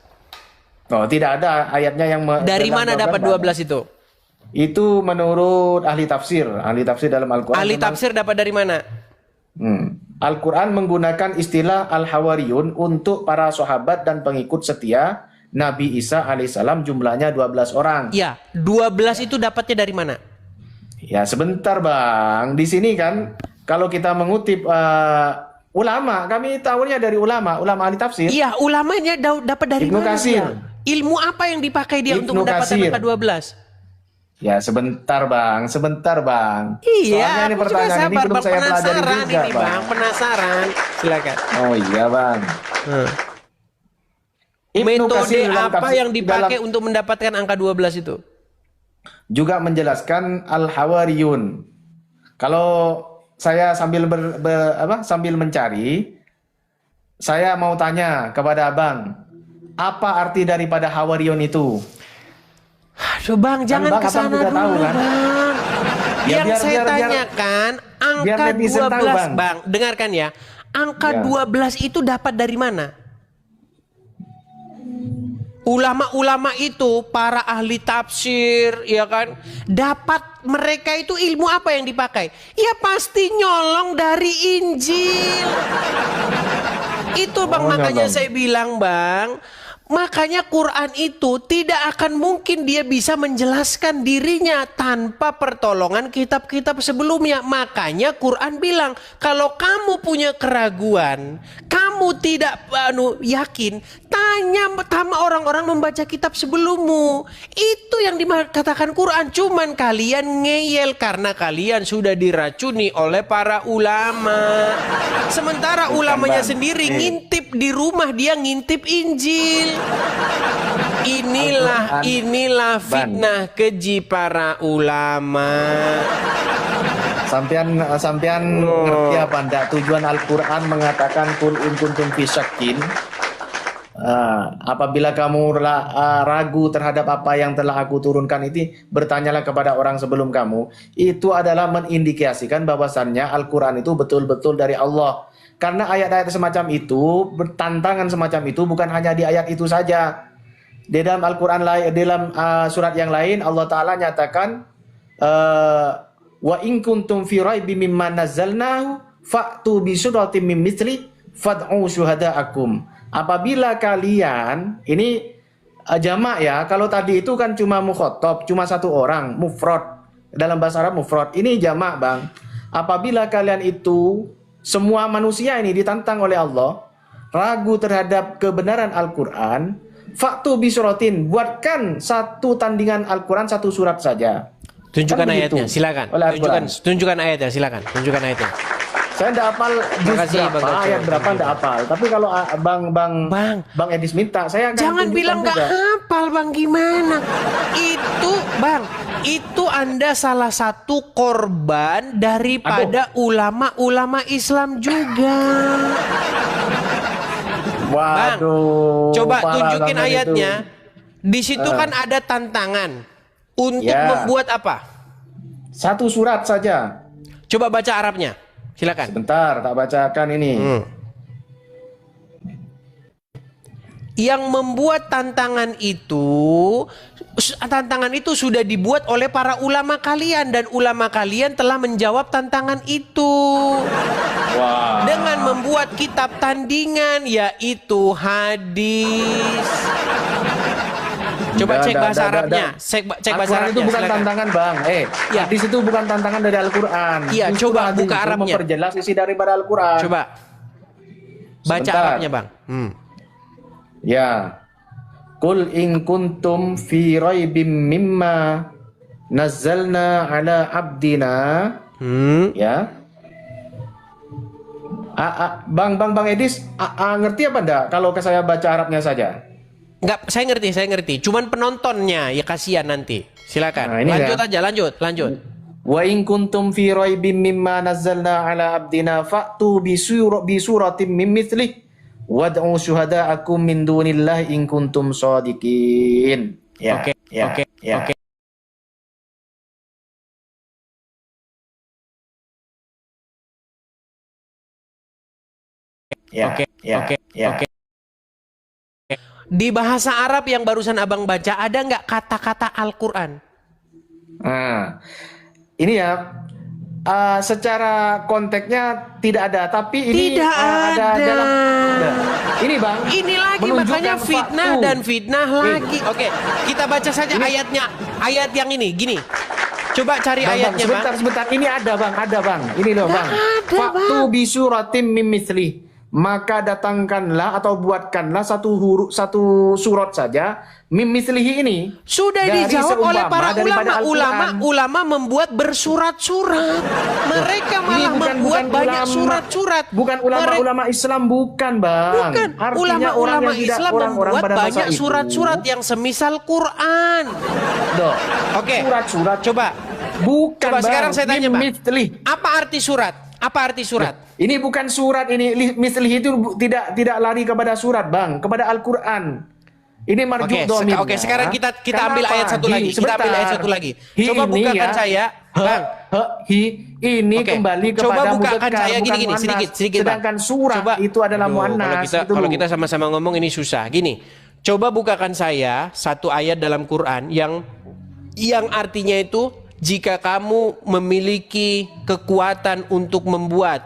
Oh, tidak ada ayatnya yang dari mana dapat 12 itu? Itu menurut ahli tafsir dalam Al-Qur'an. Ahli tafsir dapat dari mana? Al-Qur'an menggunakan istilah al-hawariyun untuk para sahabat dan pengikut setia Nabi Isa alaihissalam, jumlahnya 12 orang. Ya, 12 itu dapatnya dari mana? Ya, sebentar Bang. Di sini kan kalau kita mengutip ulama, kami tahunya dari ulama ahli tafsir. Iya, ulamanya dapat dari Ibnu mana Katsir. dia? Ilmu apa yang dipakai dia untuk mendapatkan angka 12? Ya, sebentar Bang. Iya, soalnya ini pertanyaan ini belum saya pelajari juga, ini, Bang. Penasaran. Silakan. Oh iya, Bang. Metode apa yang dipakai untuk mendapatkan angka 12 itu? Juga menjelaskan al-hawariyun. Kalau saya sambil sambil mencari, saya mau tanya kepada Abang, apa arti daripada hawariyun itu? Aduh Bang, jangan kesana dulu tahu, kan? Bang. Yang saya tanyakan, angka 12, Bang. Dengarkan ya, angka 12 itu dapat dari mana? Ulama-ulama itu, para ahli tafsir, ya kan, dapat mereka itu ilmu apa yang dipakai? Ya pasti nyolong dari Injil. Itu Bang, makanya saya bilang Bang, makanya Quran itu tidak akan mungkin dia bisa menjelaskan dirinya tanpa pertolongan kitab-kitab sebelumnya. Makanya Quran bilang, kalau kamu punya keraguan, kamu tidak yakin, tanya sama orang-orang membaca kitab sebelummu. Itu yang dikatakan Quran. Cuman kalian ngeyel karena kalian sudah diracuni oleh para ulama. Sementara ulamanya sendiri ngintip di rumah, dia ngintip Injil. Inilah fitnah keji para ulama. Sampean ngerti apa ndak tujuan Al-Qur'an mengatakan kul in kuntum fi syakkin. Apabila kamu ragu terhadap apa yang telah aku turunkan itu, bertanyalah kepada orang sebelum kamu. Itu adalah mengindikasikan bahwasannya Al-Qur'an itu betul-betul dari Allah. Karena ayat-ayat semacam itu, bertantangan semacam itu bukan hanya di ayat itu saja. Di dalam Al-Qur'an dalam surat yang lain Allah Ta'ala nyatakan wa in kuntum fi raibim mimma nazzalnahu fa'tu bi suratin min mithli fad'u syuhada'akum. Apabila kalian, ini jamak ya, kalau tadi itu kan cuma mukhatab, cuma satu orang, mufrad. Dalam bahasa Arab mufrad. Ini jamak Bang. Apabila kalian itu, semua manusia ini ditantang oleh Allah, ragu terhadap kebenaran Al-Quran, faktu bisuratin, buatkan satu tandingan Al-Quran, satu surat saja. Tunjukkan kan ayatnya, begitu, silakan. Tunjukkan ayatnya, silakan. Tunjukkan ayatnya. Saya tidak hafal juz Makasih, Bang berapa, Gaco. ayat berapa tidak hafal. Tapi kalau Bang Edis minta, saya akan Jangan tunjukkan bilang nggak juga. hafal Bang, gimana? Itu Bang, itu Anda salah satu korban daripada ulama-ulama Islam juga. Waduh. Coba parah tunjukin banget ayatnya. itu. Di situ kan ada tantangan untuk Ya. membuat apa? Satu surat saja. Coba baca Arabnya. Silakan. Sebentar, tak bacakan ini. Yang membuat tantangan itu sudah dibuat oleh para ulama kalian, dan ulama kalian telah menjawab tantangan itu. Wah. Dengan membuat kitab tandingan, yaitu hadis. Coba cek bahasa Arabnya. Cek bahasa Al-Quran Arabnya. itu bukan silakan. tantangan, Bang. Ya. Hadis itu bukan tantangan dari Al-Quran. Iya, Justru coba hadis buka itu Arabnya. memperjelas isi daripada Al-Quran. Coba baca Sebentar. Arabnya, Bang. Ya. Qul in kuntum fi raibim mimma nazzalna ala abdina. Ya. Bang Edis, ngerti apa enggak kalau saya baca Arabnya saja? Enggak, saya ngerti. Cuman penontonnya ya kasihan nanti. Silakan. Nah, ini lanjut ya. aja, lanjut. Wa in kuntum fi raibim mimma nazzalna ala abdina fa'tu bi suratin min mithlih wad'u syuhada'akum min dunillahi in kuntum shadiqin. Ya. Oke. Ya. Oke. Di bahasa Arab yang barusan Abang baca, ada nggak kata-kata Al-Quran? Nah, ini ya, secara konteksnya tidak ada, tapi ini Tidak ada ada. dalam. Nah, ini Bang. Ini lagi menunjukkan makanya fitnah faktu. dan fitnah lagi. Oke, kita baca saja ayatnya. Ayat yang ini, gini. Coba cari ayatnya, Bang. Sebentar. Ini ada Bang. Ini loh, Bang. ada, Faktu bisuratim mim mithlih. Maka datangkanlah atau buatkanlah satu surat saja mim mithlihi ini. Sudah dari dijawab oleh seumpama para daripada Al-Quran. ulama membuat bersurat-surat. Mereka Ini malah membuat banyak ulama- surat-surat. Bukan ulama-ulama Islam, bukan Bang. Bukan, Artinya ulama-ulama orang yang tidak- Islam orang-orang membuat pada masa banyak itu. surat-surat yang semisal Quran. Doh, Oke. Surat-surat. Coba. Bukan Coba Bang. sekarang saya tanya, Mim Bang. mithlih. Apa arti surat? Apa arti surat? Ini bukan surat, ini mislih itu tidak lari kepada surat, Bang, kepada Al-Qur'an. Ini marjuk domirnya. Oke, sekarang kita ambil Kenapa? ayat satu lagi. Kita Sebentar. ambil ayat satu lagi. Hi Coba ini bukakan ya. saya, Bang. Ini Oke. kembali kepada Coba bukakan mudzakkar, saya bukan gini muannas. sedikit Bang. Sedangkan surat itu adalah Aduh, muannas. gitu Kalau loh. kita sama-sama ngomong ini susah. Gini, coba bukakan saya satu ayat dalam Quran yang artinya itu, jika kamu memiliki kekuatan untuk membuat,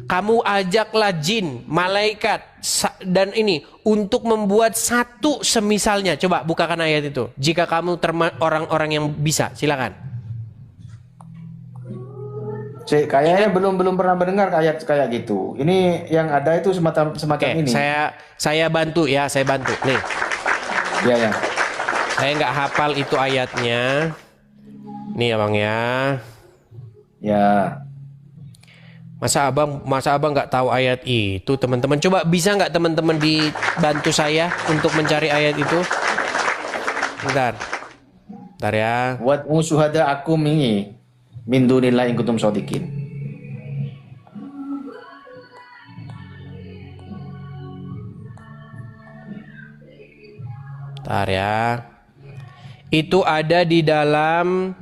kamu ajaklah jin, malaikat, dan ini untuk membuat satu semisalnya. Coba bukakan ayat itu. Jika kamu orang-orang yang bisa, silakan. Cek, kayaknya belum pernah mendengar ayat kayak gitu. Ini yang ada itu semacam Oke, ini. saya bantu ya, saya bantu. Nih, Ya. saya nggak hafal itu ayatnya. Nih ya Bang ya. Ya. Masa abang nggak tahu ayat itu, teman-teman? Coba bisa nggak teman-teman dibantu saya untuk mencari ayat itu? Bentar ya. Wad'u syuhada'akum ini min dunillahi in kuntum shadiqin. Bentar ya. Itu ada di dalam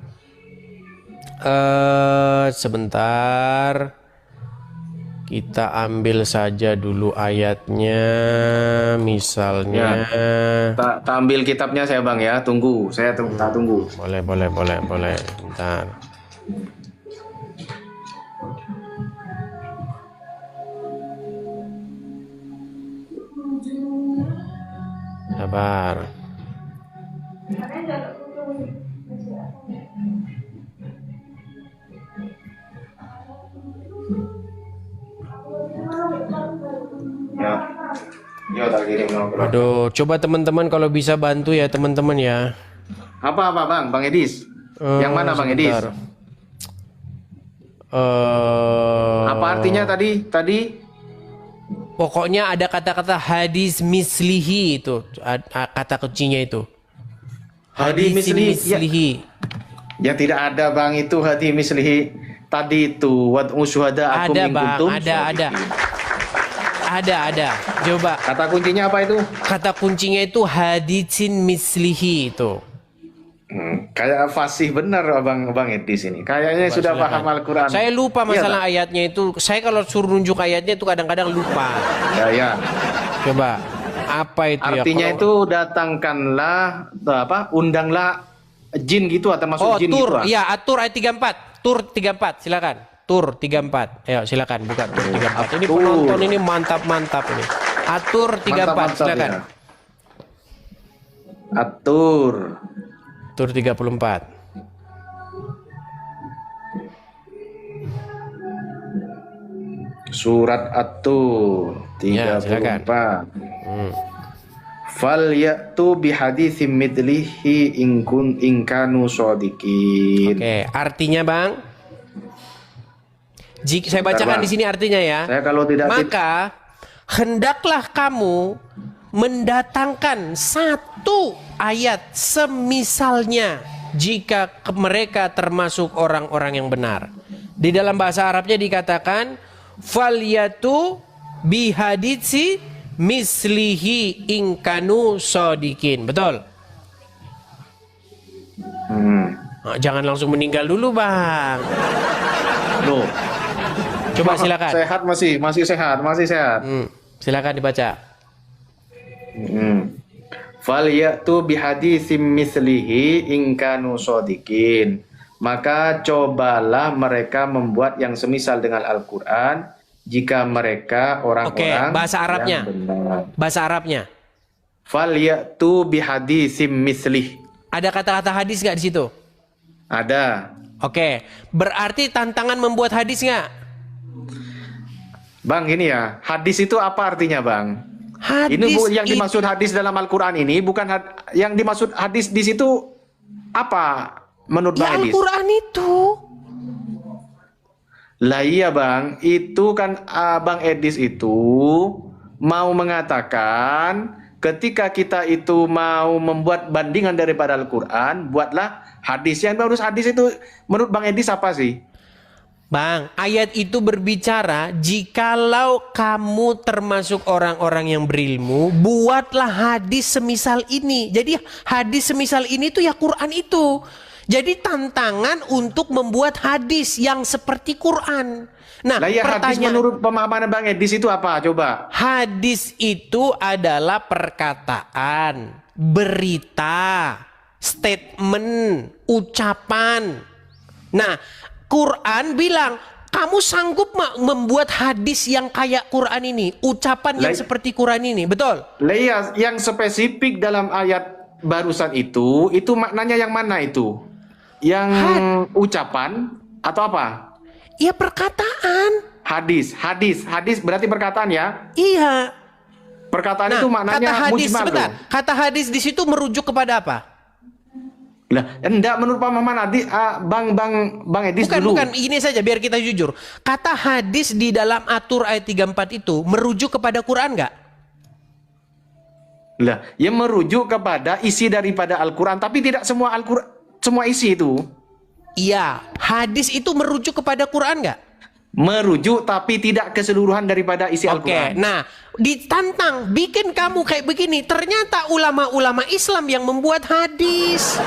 sebentar. Kita ambil saja dulu ayatnya, misalnya. Tak ambil kitabnya saya Bang ya, tunggu. Saya tak tunggu. Boleh. Bentar. Sabar. Ya. Yo tak kirim nomor. Aduh, coba teman-teman kalau bisa bantu ya teman-teman ya. Apa Bang Edis? Yang mana Bang Edis? Sebentar. Apa artinya tadi? Pokoknya ada kata-kata hadis mislihi itu, kata kuncinya itu. Hadis mislihi. mislihi. Ya tidak ada bang itu hadis mislihi. Tadi itu wad'u syuhada'akum Ada in bang, kuntum ada. shodiqin. Ada. Coba. Kata kuncinya apa itu? Kata kuncinya itu hadisin mislihi itu. Kayak fasih benar Bang Edis ini. Kayaknya sudah Silakan. paham Al-Quran. Saya lupa Iya, masalah Bang? ayatnya itu. Saya kalau suruh nunjuk ayatnya itu kadang-kadang lupa. Ya. Coba. Apa itu ya? Artinya Kalau- itu datangkanlah undanglah jin gitu atau masuk jin tur. gitu. Iya, atur ayat 34. Tur 34, silakan. Tur 34. Ayo silakan buka tur 34. Ini Atur. penonton ini mantap-mantap ini. Atur 34, Mantap, silakan. ya. Atur. Tur 34. Surat At-Tur Ya, silakan. 34. Fal ya'tu bihaditsim mithlihi in kanu shodiqin. Oke, artinya Bang. Jika saya bacakan Bang. di sini artinya ya. Saya kalau tidak Maka hendaklah kamu mendatangkan satu ayat semisalnya jika mereka termasuk orang-orang yang benar. Di dalam bahasa Arabnya dikatakan falyatu bihaditsi mislihi ingkanu sodikin. Betul? Nah, jangan langsung meninggal dulu Bang. Loh, Coba silakan. sehat masih sehat. Silakan dibaca. Fal ya'tu bihaditsim mislihi in kanu shodiqin. Maka cobalah mereka membuat yang semisal dengan Al-Qur'an jika mereka orang-orang Oke, bahasa Arabnya. yang benar. Bahasa Arabnya. Fal ya'tu bihaditsim mislih. Ada kata-kata hadis nggak di situ? Ada. Oke, berarti tantangan membuat hadis nggak? Bang, ini ya, hadis itu apa artinya, Bang? Hadis Ini yang itu- dimaksud hadis dalam Al-Qur'an ini bukan yang dimaksud hadis di situ apa menurut ya Bang Edis? Al-Quran itu. Lah iya Bang, itu kan Bang Edis itu mau mengatakan ketika kita itu mau membuat bandingan daripada Al-Quran, buatlah hadis. Yang harus hadis itu menurut Bang Edis apa sih? Bang, ayat itu berbicara jikalau kamu termasuk orang-orang yang berilmu, buatlah hadis semisal ini. Jadi hadis semisal ini tuh ya Quran itu. Jadi tantangan untuk membuat hadis yang seperti Quran. Nah, Lah ya hadis pertanyaan, menurut pemahaman Bang Edis itu apa? Coba. hadis itu adalah perkataan, berita, statement, ucapan. Nah, Quran bilang, kamu sanggup membuat hadis yang kayak Quran ini, ucapan yang seperti Quran ini, betul? Lah iya, yang spesifik dalam ayat barusan itu maknanya yang mana itu? Yang ucapan atau apa? Iya perkataan. Hadis berarti perkataan ya? Iya. Perkataan itu maknanya kata hadis mujmal sebentar. loh. Kata hadis di situ merujuk kepada apa? Lah, enggak menurut pemahaman Bang Edis dulu. Bukan, ini saja biar kita jujur. Kata hadis di dalam Atur ayat 34 itu merujuk kepada Quran enggak? Lah, yang merujuk kepada isi daripada Al-Qur'an, tapi tidak semua Al-Qur'an semua isi itu. Iya, hadis itu merujuk kepada Quran enggak? Merujuk tapi tidak keseluruhan daripada isi Oke, Al-Qur'an. nah ditantang bikin kamu kayak begini. Ternyata ulama-ulama Islam yang membuat hadis.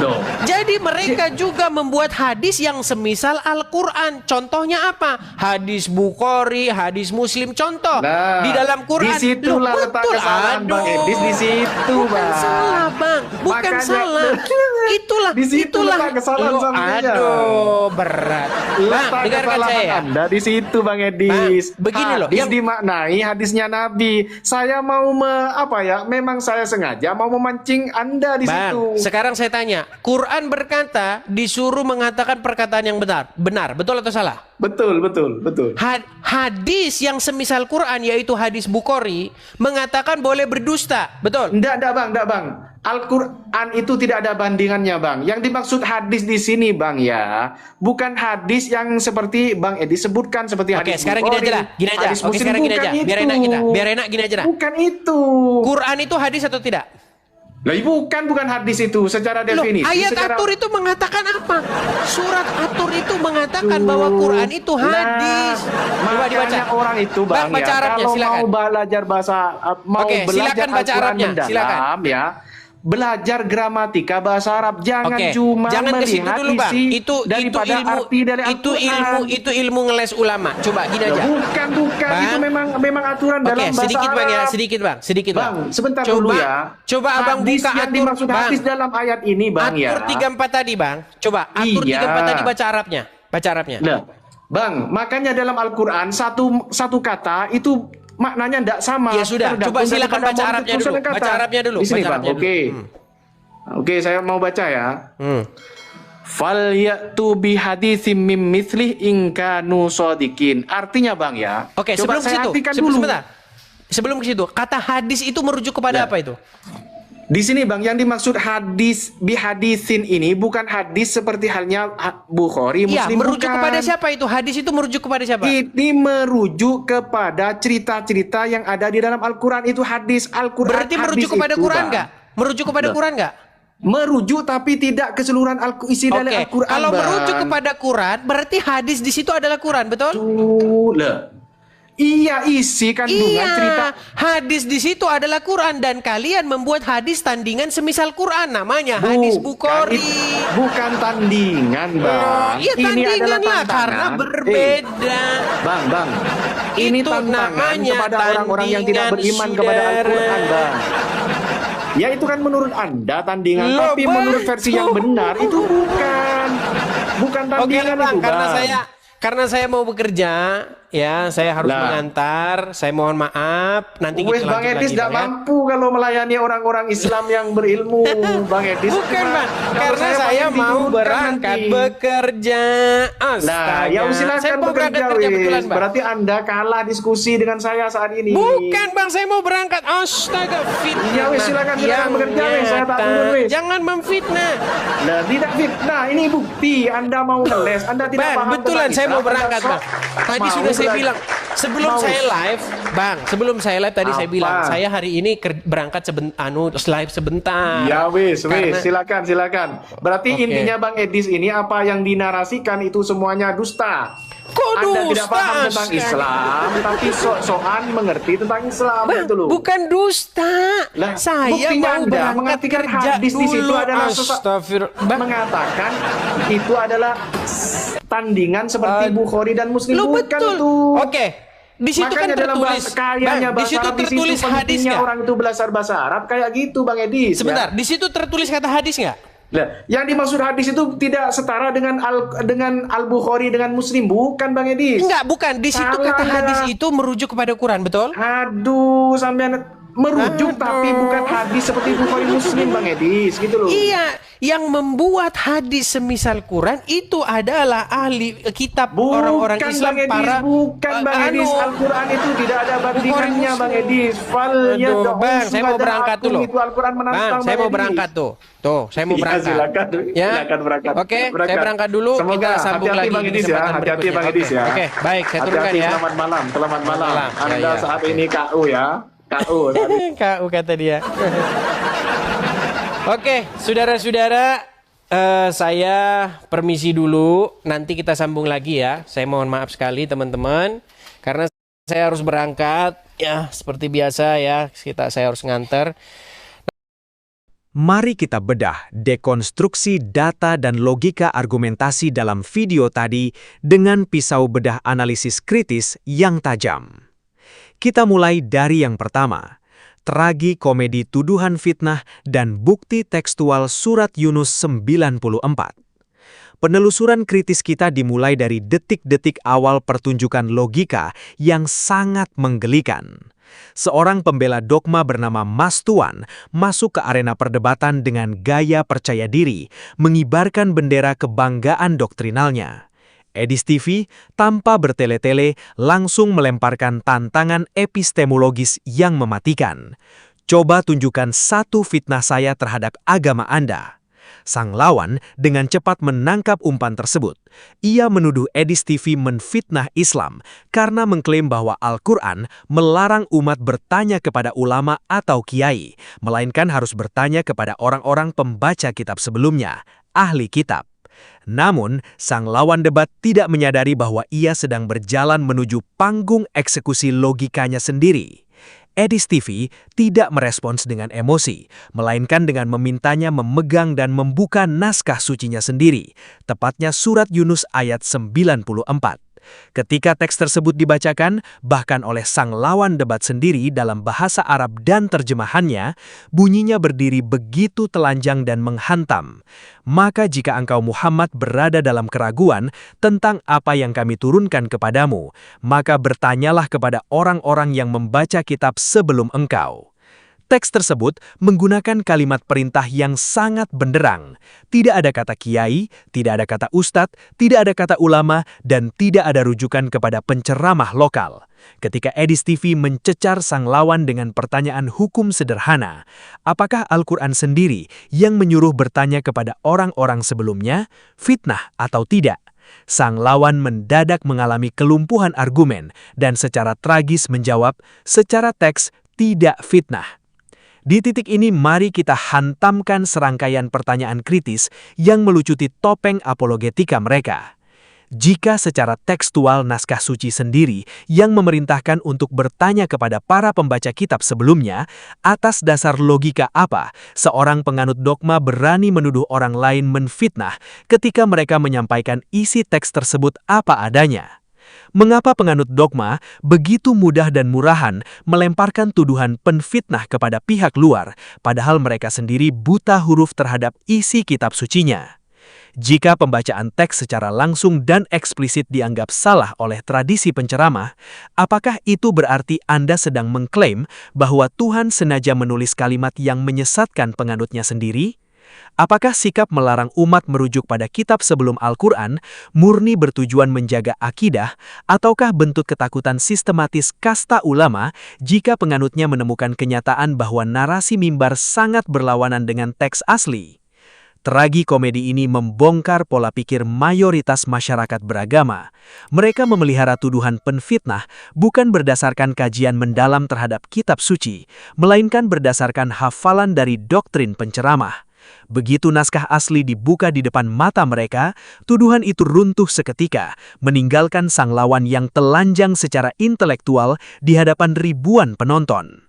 Loh. Jadi mereka juga membuat hadis yang semisal Al-Quran. Contohnya apa? Hadis Bukhari, hadis Muslim. Contoh Nah, di dalam Quran. di situlah Loh, letak betul. kesalahan Bang Aduh. Edis, di situ, Bukan Bang. salah Bang, bukan Makanya- salah. Itulah, Di situ itulah. letak kesalahan Loh, sampean. aduh, berat. Bang, Letak dengarkan kesalahan saya. Anda di situ Bang Edis. Bang, begini loh, Hadis yang- dimaknai hadisnya Nabi. Saya mau memang saya sengaja mau memancing Anda di Bang, situ. sekarang saya tanya, Quran berkata disuruh mengatakan perkataan yang benar, betul atau salah? Betul, betul, betul. Hadis yang semisal Quran, yaitu hadis Bukhari, mengatakan boleh berdusta. Betul? Enggak, Bang. Al-Quran itu tidak ada bandingannya, Bang. Yang dimaksud hadis di sini, Bang, ya, bukan hadis yang seperti Bang Edi sebutkan, seperti Oke, hadis sekarang Bukhari, gini aja lah. Gini aja. hadis Oke, Muslim. sekarang gini Bukan aja. itu. Biar enak kita. Biar enak gini aja lah. Bukan itu. Quran itu hadis atau tidak? Lah, bukan hadis itu secara Loh, definisi. ayat secara... atur itu mengatakan apa? Surat atur itu mengatakan bahwa Quran itu hadis. Coba dibaca. Makanya orang itu, Bang, baca ya, Arabnya, kalau silakan. mau belajar bahasa, mau Oke, belajar silakan baca Al-Quran Arabnya, mendalam, silakan. ya, belajar gramatika bahasa Arab. Jangan Oke, cuma jangan ke situ melihat dulu, Bang. isi Itu daripada ilmu, arti dari Al-Quran. itu ilmu ngeles ulama. Coba gini aja. Bukan, Bang. itu memang aturan Oke, dalam bahasa sedikit Arab. Bang ya, sedikit Bang. Bang, sebentar coba, dulu ya. Coba Abang Hadis buka yang atur, dimaksud Bang. hadis dalam ayat ini, Bang, ya. Atur 34 tadi, Bang. Coba atur Iya. 34 tadi baca Arabnya. Baca Arabnya. Nah, Bang, makanya dalam Al-Quran satu kata itu maknanya tidak sama. Ya sudah, tergantung coba silakan daripada baca mau Arabnya dituliskan dulu. kata. Baca Arabnya dulu. Di sini, Baca Bang. Arabnya Oke. Oke, saya mau baca ya. Fal ya'tu bi haditsim mim mithlih in kanu shadiqin. Artinya, Bang, ya. Oke, coba sebelum ke saya situ. artikan dulu. Sebentar. Sebelum ke situ, kata hadis itu merujuk kepada Ya. apa itu? Di sini, Bang, yang dimaksud hadis bi hadisin ini bukan hadis seperti halnya Bukhari, Iya, Muslim, merujuk bukan. kepada siapa itu? Hadis itu merujuk kepada siapa? Ini merujuk kepada cerita-cerita yang ada di dalam Al-Quran. Itu hadis Al-Quran. Berarti merujuk hadis kepada itu, Quran Bang. nggak? Merujuk kepada Loh. Quran nggak? Merujuk tapi tidak keseluruhan isi dari Oke, Al-Quran. kalau Bang. merujuk kepada Quran, berarti hadis di situ adalah Quran, betul? Lah. Iya, isi kandungan cerita. Hadis di situ adalah Quran dan kalian membuat hadis tandingan semisal Quran, namanya hadis Bukhari. Bukan tandingan, Bang. Iya, Ini tandingan adalah lah tantangan. karena berbeda. Bang. Ini Itu tantangan namanya kepada orang-orang yang tidak tandingan, beriman kepada Al-Quran, saudara. Bang. Ya, itu kan menurut Anda tandingan, Loh, tapi menurut versi yang benar itu bukan. Bukan Oke tandingan lah, Bang, itu, Bang. karena saya mau bekerja, ya saya harus Lah. mengantar. Saya mohon maaf. Nanti Wes, kita Bang lanjut Edis lagi, tidak Bang, ya. mampu kalau melayani orang-orang Islam yang berilmu, Bang Edis. Bukan, Cuma Bang, kalau karena saya pengen mau diturunkan berangkat nanti. bekerja. Astaga. Nah, ya Saya silakan mau berangkat bekerja, kerja wes. betulan, Bang. Berarti Anda kalah diskusi dengan saya saat ini. Bukan, Bang, saya mau berangkat. Astaga, fitnah. Ya, wes, silakan yang bekerja, wes. Saya tak nyata. turun, wes. Jangan memfitnah. Nah, tidak fitnah. Ini bukti Anda mau ngeles. Anda tidak Bang, paham betulan tentang saya mau Islam. berangkat, Anda Bang. Tadi mau sudah saya belajar. bilang sebelum Mau. saya live, Bang. Sebelum saya live tadi saya Apa? bilang saya hari ini berangkat live sebentar. Ya, wes, Karena- silakan. Berarti Oke. intinya Bang Edis ini apa yang dinarasikan itu semuanya dusta. Kok Anda tidak dusta, paham tentang Astaga? Islam, tapi sok-sokan mengerti tentang Islam, Bang, itu loh. bukan dusta. Lah, Saya buktinya mau Anda berangkat mengartikan kerja hadis di situ dulu. adalah Astagfirullah. Bang, mengatakan itu adalah tandingan seperti Bukhari dan Muslim. lu Bukan betul. itu. Oke. Di situ kan Makanya dalam tertulis. bahasa kayanya Bang, di bahasa situ Arab, di situ tertulis hadis pentingnya nggak? orang itu belajar bahasa Arab kayak gitu, Bang Edis. Sebentar, Ya. di situ tertulis kata hadis nggak? Lah, yang dimaksud hadis itu tidak setara dengan Al Bukhari dengan Muslim, bukan, Bang Edis. Enggak, bukan. Di situ Salah kata Anda. hadis itu merujuk kepada Quran, betul? Aduh, sampean merujuk tapi bukan hadis seperti Bukhari Muslim, Bang Edis, gitu loh. Iya, yang membuat hadis semisal Quran itu adalah ahli kitab orang-orang Bukan, Islam, Bang Edis, para bukan, Bang Edis. Al-Quran itu tidak ada bandingannya, Muslim. Bang Edis. Aduh, Bang, saya mau berangkat dulu. Itu Al-Quran menantang, Bang, saya mau Edis. berangkat tuh. Tuh, saya mau Iya, berangkat. silakan berangkat. Oke, saya berangkat dulu. Semoga Kita sambung hati-hati, lagi Bang di Edis, ya. kesempatan Hati-hati, berikutnya. Bang Edis, ya. Oke, baik, saya turunkan Hati-hati, ya. selamat malam. Malam. Ya, Anda ya, saat oke. ini KU ya. KU. saat ini. KU kata dia. Oke, saudara-saudara, saya permisi dulu. Nanti kita sambung lagi ya. Saya mohon maaf sekali teman-teman, karena saya harus berangkat. Ya, seperti biasa ya, saya harus nganter. Mari kita bedah dekonstruksi data dan logika argumentasi dalam video tadi dengan pisau bedah analisis kritis yang tajam. Kita mulai dari yang pertama, tragikomedi tuduhan fitnah dan bukti tekstual surat Yunus 94. Penelusuran kritis kita dimulai dari detik-detik awal pertunjukan logika yang sangat menggelikan. Seorang pembela dogma bernama Mas Tuan masuk ke arena perdebatan dengan gaya percaya diri, mengibarkan bendera kebanggaan doktrinalnya. Edis TV, tanpa bertele-tele, langsung melemparkan tantangan epistemologis yang mematikan. Coba tunjukkan satu fitnah saya terhadap agama Anda. Sang lawan dengan cepat menangkap umpan tersebut. Ia menuduh Edis TV menfitnah Islam karena mengklaim bahwa Al-Quran melarang umat bertanya kepada ulama atau kiai, melainkan harus bertanya kepada orang-orang pembaca kitab sebelumnya, ahli kitab. Namun, sang lawan debat tidak menyadari bahwa ia sedang berjalan menuju panggung eksekusi logikanya sendiri. Edis TV tidak merespons dengan emosi, melainkan dengan memintanya memegang dan membuka naskah sucinya sendiri, tepatnya surat Yunus ayat 94. Ketika teks tersebut dibacakan, bahkan oleh sang lawan debat sendiri dalam bahasa Arab dan terjemahannya, bunyinya berdiri begitu telanjang dan menghantam. Maka jika engkau Muhammad berada dalam keraguan tentang apa yang kami turunkan kepadamu, maka bertanyalah kepada orang-orang yang membaca kitab sebelum engkau. Teks tersebut menggunakan kalimat perintah yang sangat benderang. Tidak ada kata kiai, tidak ada kata ustadz, tidak ada kata ulama, dan tidak ada rujukan kepada penceramah lokal. Ketika Edis TV mencecar sang lawan dengan pertanyaan hukum sederhana, apakah Al-Quran sendiri yang menyuruh bertanya kepada orang-orang sebelumnya, fitnah atau tidak? Sang lawan mendadak mengalami kelumpuhan argumen dan secara tragis menjawab, secara teks tidak fitnah. Di titik ini mari kita hantamkan serangkaian pertanyaan kritis yang melucuti topeng apologetika mereka. Jika secara tekstual naskah suci sendiri yang memerintahkan untuk bertanya kepada para pembaca kitab sebelumnya, atas dasar logika apa seorang penganut dogma berani menuduh orang lain menfitnah ketika mereka menyampaikan isi teks tersebut apa adanya? Mengapa penganut dogma begitu mudah dan murahan melemparkan tuduhan penfitnah kepada pihak luar, padahal mereka sendiri buta huruf terhadap isi kitab sucinya? Jika pembacaan teks secara langsung dan eksplisit dianggap salah oleh tradisi penceramah, apakah itu berarti Anda sedang mengklaim bahwa Tuhan sengaja menulis kalimat yang menyesatkan penganutnya sendiri? Apakah sikap melarang umat merujuk pada kitab sebelum Al-Quran murni bertujuan menjaga akidah, ataukah bentuk ketakutan sistematis kasta ulama jika penganutnya menemukan kenyataan bahwa narasi mimbar sangat berlawanan dengan teks asli? Tragikomedi ini membongkar pola pikir mayoritas masyarakat beragama. Mereka memelihara tuduhan penfitnah bukan berdasarkan kajian mendalam terhadap kitab suci, melainkan berdasarkan hafalan dari doktrin penceramah. Begitu naskah asli dibuka di depan mata mereka, tuduhan itu runtuh seketika, meninggalkan sang lawan yang telanjang secara intelektual di hadapan ribuan penonton.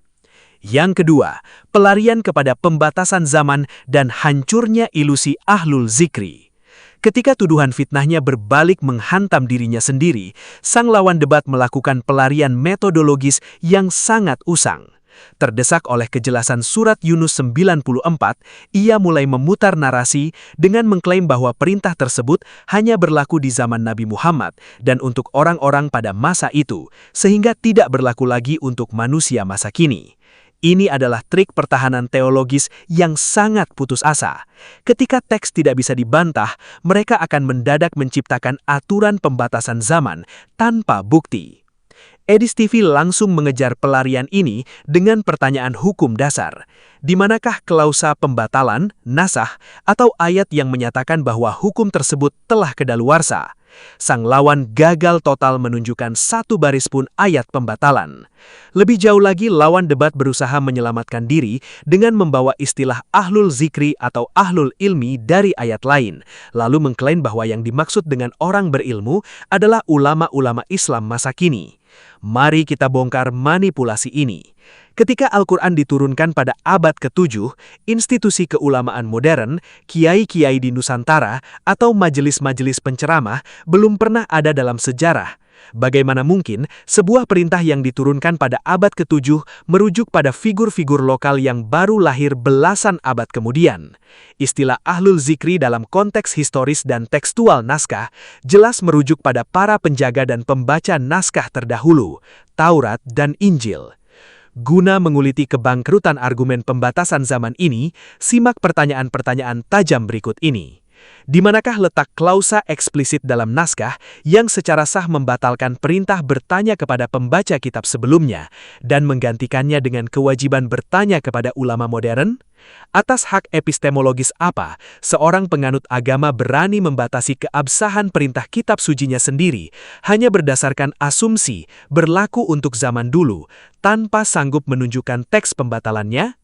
Yang kedua, pelarian kepada pembatasan zaman dan hancurnya ilusi ahlul zikri. Ketika tuduhan fitnahnya berbalik menghantam dirinya sendiri, sang lawan debat melakukan pelarian metodologis yang sangat usang. Terdesak oleh kejelasan surat Yunus 94, ia mulai memutar narasi dengan mengklaim bahwa perintah tersebut hanya berlaku di zaman Nabi Muhammad dan untuk orang-orang pada masa itu, sehingga tidak berlaku lagi untuk manusia masa kini. Ini adalah trik pertahanan teologis yang sangat putus asa. Ketika teks tidak bisa dibantah, mereka akan mendadak menciptakan aturan pembatasan zaman tanpa bukti. Edis TV langsung mengejar pelarian ini dengan pertanyaan hukum dasar. Di manakah klausa pembatalan, nasah, atau ayat yang menyatakan bahwa hukum tersebut telah kedaluarsa? Sang lawan gagal total menunjukkan satu baris pun ayat pembatalan. Lebih jauh lagi, lawan debat berusaha menyelamatkan diri dengan membawa istilah ahlul zikri atau ahlul ilmi dari ayat lain, lalu mengklaim bahwa yang dimaksud dengan orang berilmu adalah ulama-ulama Islam masa kini. Mari kita bongkar manipulasi ini. Ketika Al-Quran diturunkan pada abad ke-7, institusi keulamaan modern, kiai-kiai di Nusantara, atau majelis-majelis penceramah belum pernah ada dalam sejarah. Bagaimana mungkin sebuah perintah yang diturunkan pada abad ke-7 merujuk pada figur-figur lokal yang baru lahir belasan abad kemudian? Istilah ahlul zikri dalam konteks historis dan tekstual naskah jelas merujuk pada para penjaga dan pembaca naskah terdahulu, Taurat dan Injil. Guna menguliti kebangkrutan argumen pembatasan zaman ini, simak pertanyaan-pertanyaan tajam berikut ini. Di manakah letak klausa eksplisit dalam naskah yang secara sah membatalkan perintah bertanya kepada pembaca kitab sebelumnya dan menggantikannya dengan kewajiban bertanya kepada ulama modern? Atas hak epistemologis apa seorang penganut agama berani membatasi keabsahan perintah kitab sucinya sendiri hanya berdasarkan asumsi berlaku untuk zaman dulu tanpa sanggup menunjukkan teks pembatalannya?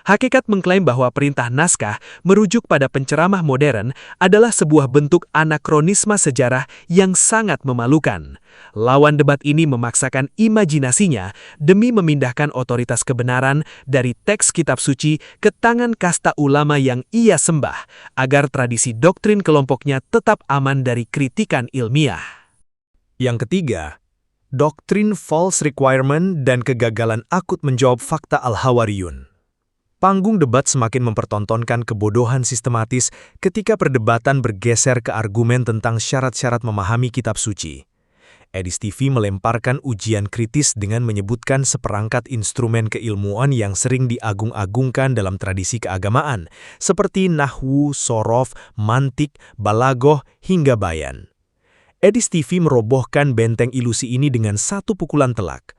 Hakikat mengklaim bahwa perintah naskah merujuk pada penceramah modern adalah sebuah bentuk anakronisme sejarah yang sangat memalukan. Lawan debat ini memaksakan imajinasinya demi memindahkan otoritas kebenaran dari teks kitab suci ke tangan kasta ulama yang ia sembah, agar tradisi doktrin kelompoknya tetap aman dari kritikan ilmiah. Yang ketiga, doktrin false requirement dan kegagalan akut menjawab fakta Al-Hawariyun. Panggung debat semakin mempertontonkan kebodohan sistematis ketika perdebatan bergeser ke argumen tentang syarat-syarat memahami kitab suci. Edis TV melemparkan ujian kritis dengan menyebutkan seperangkat instrumen keilmuan yang sering diagung-agungkan dalam tradisi keagamaan, seperti nahwu, sorof, mantik, balagoh, hingga bayan. Edis TV merobohkan benteng ilusi ini dengan satu pukulan telak.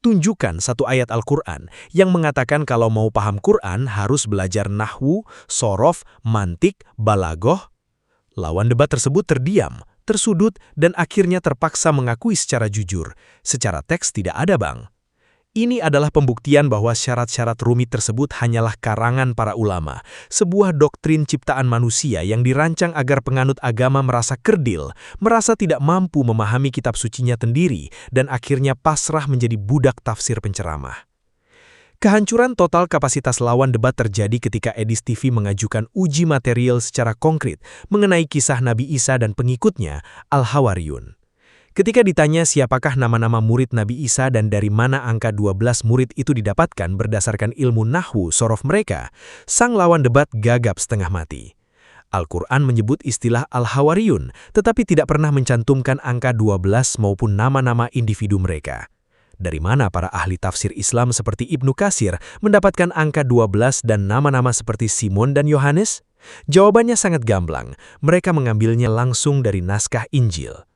Tunjukkan satu ayat Al-Quran yang mengatakan kalau mau paham Quran harus belajar nahwu, sorof, mantik, balagoh. Lawan debat tersebut terdiam, tersudut, dan akhirnya terpaksa mengakui secara jujur. Secara teks tidak ada, Bang. Ini adalah pembuktian bahwa syarat-syarat rumit tersebut hanyalah karangan para ulama, sebuah doktrin ciptaan manusia yang dirancang agar penganut agama merasa kerdil, merasa tidak mampu memahami kitab sucinya sendiri, dan akhirnya pasrah menjadi budak tafsir penceramah. Kehancuran total kapasitas lawan debat terjadi ketika Edis TV mengajukan uji material secara konkret mengenai kisah Nabi Isa dan pengikutnya, Al-Hawariyun. Ketika ditanya siapakah nama-nama murid Nabi Isa dan dari mana angka 12 murid itu didapatkan berdasarkan ilmu nahwu sorof mereka, sang lawan debat gagap setengah mati. Al-Quran menyebut istilah Al-Hawariyun, tetapi tidak pernah mencantumkan angka 12 maupun nama-nama individu mereka. Dari mana para ahli tafsir Islam seperti Ibnu Katsir mendapatkan angka 12 dan nama-nama seperti Simon dan Yohanes? Jawabannya sangat gamblang, mereka mengambilnya langsung dari naskah Injil.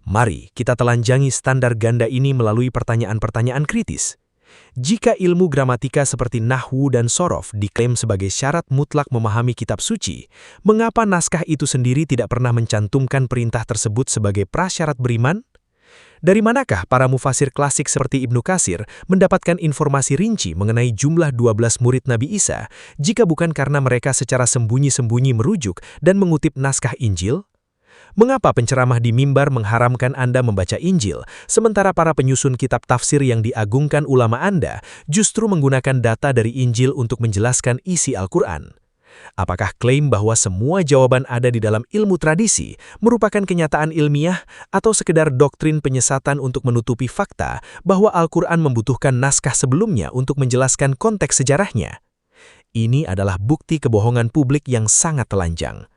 Mari kita telanjangi standar ganda ini melalui pertanyaan-pertanyaan kritis. Jika ilmu gramatika seperti nahwu dan sorof diklaim sebagai syarat mutlak memahami kitab suci, mengapa naskah itu sendiri tidak pernah mencantumkan perintah tersebut sebagai prasyarat beriman? Dari manakah para mufasir klasik seperti Ibnu Katsir mendapatkan informasi rinci mengenai jumlah 12 murid Nabi Isa, jika bukan karena mereka secara sembunyi-sembunyi merujuk dan mengutip naskah Injil? Mengapa penceramah di mimbar mengharamkan Anda membaca Injil, sementara para penyusun kitab tafsir yang diagungkan ulama Anda justru menggunakan data dari Injil untuk menjelaskan isi Al-Quran? Apakah klaim bahwa semua jawaban ada di dalam ilmu tradisi merupakan kenyataan ilmiah atau sekedar doktrin penyesatan untuk menutupi fakta bahwa Al-Quran membutuhkan naskah sebelumnya untuk menjelaskan konteks sejarahnya? Ini adalah bukti kebohongan publik yang sangat telanjang.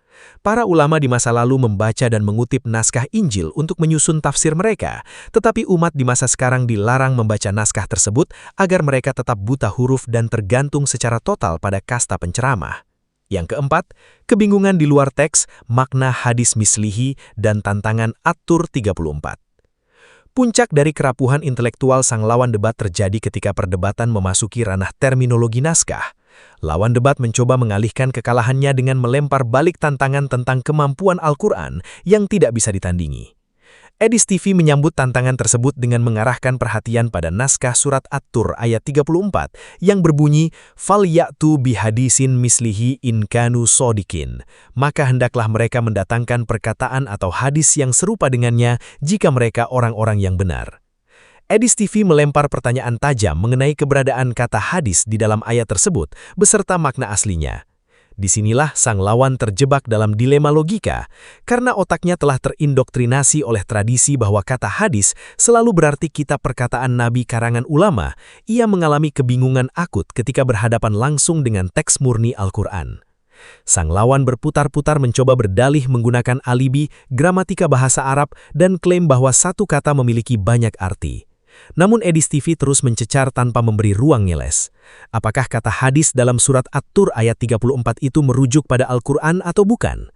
Para ulama di masa lalu membaca dan mengutip naskah Injil untuk menyusun tafsir mereka, tetapi umat di masa sekarang dilarang membaca naskah tersebut agar mereka tetap buta huruf dan tergantung secara total pada kasta penceramah. Yang keempat, kebingungan di luar teks, makna hadis mislihi, dan tantangan At-Tur 34. Puncak dari kerapuhan intelektual sang lawan debat terjadi ketika perdebatan memasuki ranah terminologi naskah. Lawan debat mencoba mengalihkan kekalahannya dengan melempar balik tantangan tentang kemampuan Al-Quran yang tidak bisa ditandingi. Edis TV menyambut tantangan tersebut dengan mengarahkan perhatian pada naskah surat At-Tur ayat 34 yang berbunyi, "Falyatu bihadisin mislihi in kanu sodikin." Maka hendaklah mereka mendatangkan perkataan atau hadis yang serupa dengannya jika mereka orang-orang yang benar. Edis TV melempar pertanyaan tajam mengenai keberadaan kata hadis di dalam ayat tersebut beserta makna aslinya. Disinilah sang lawan terjebak dalam dilema logika, karena otaknya telah terindoktrinasi oleh tradisi bahwa kata hadis selalu berarti kitab perkataan Nabi karangan ulama. Ia mengalami kebingungan akut ketika berhadapan langsung dengan teks murni Al-Quran. Sang lawan berputar-putar mencoba berdalih menggunakan alibi, gramatika bahasa Arab, dan klaim bahwa satu kata memiliki banyak arti. Namun Edis TV terus mencecar tanpa memberi ruang ngeles. Apakah kata hadis dalam surat At-Tur ayat 34 itu merujuk pada Al-Quran atau bukan?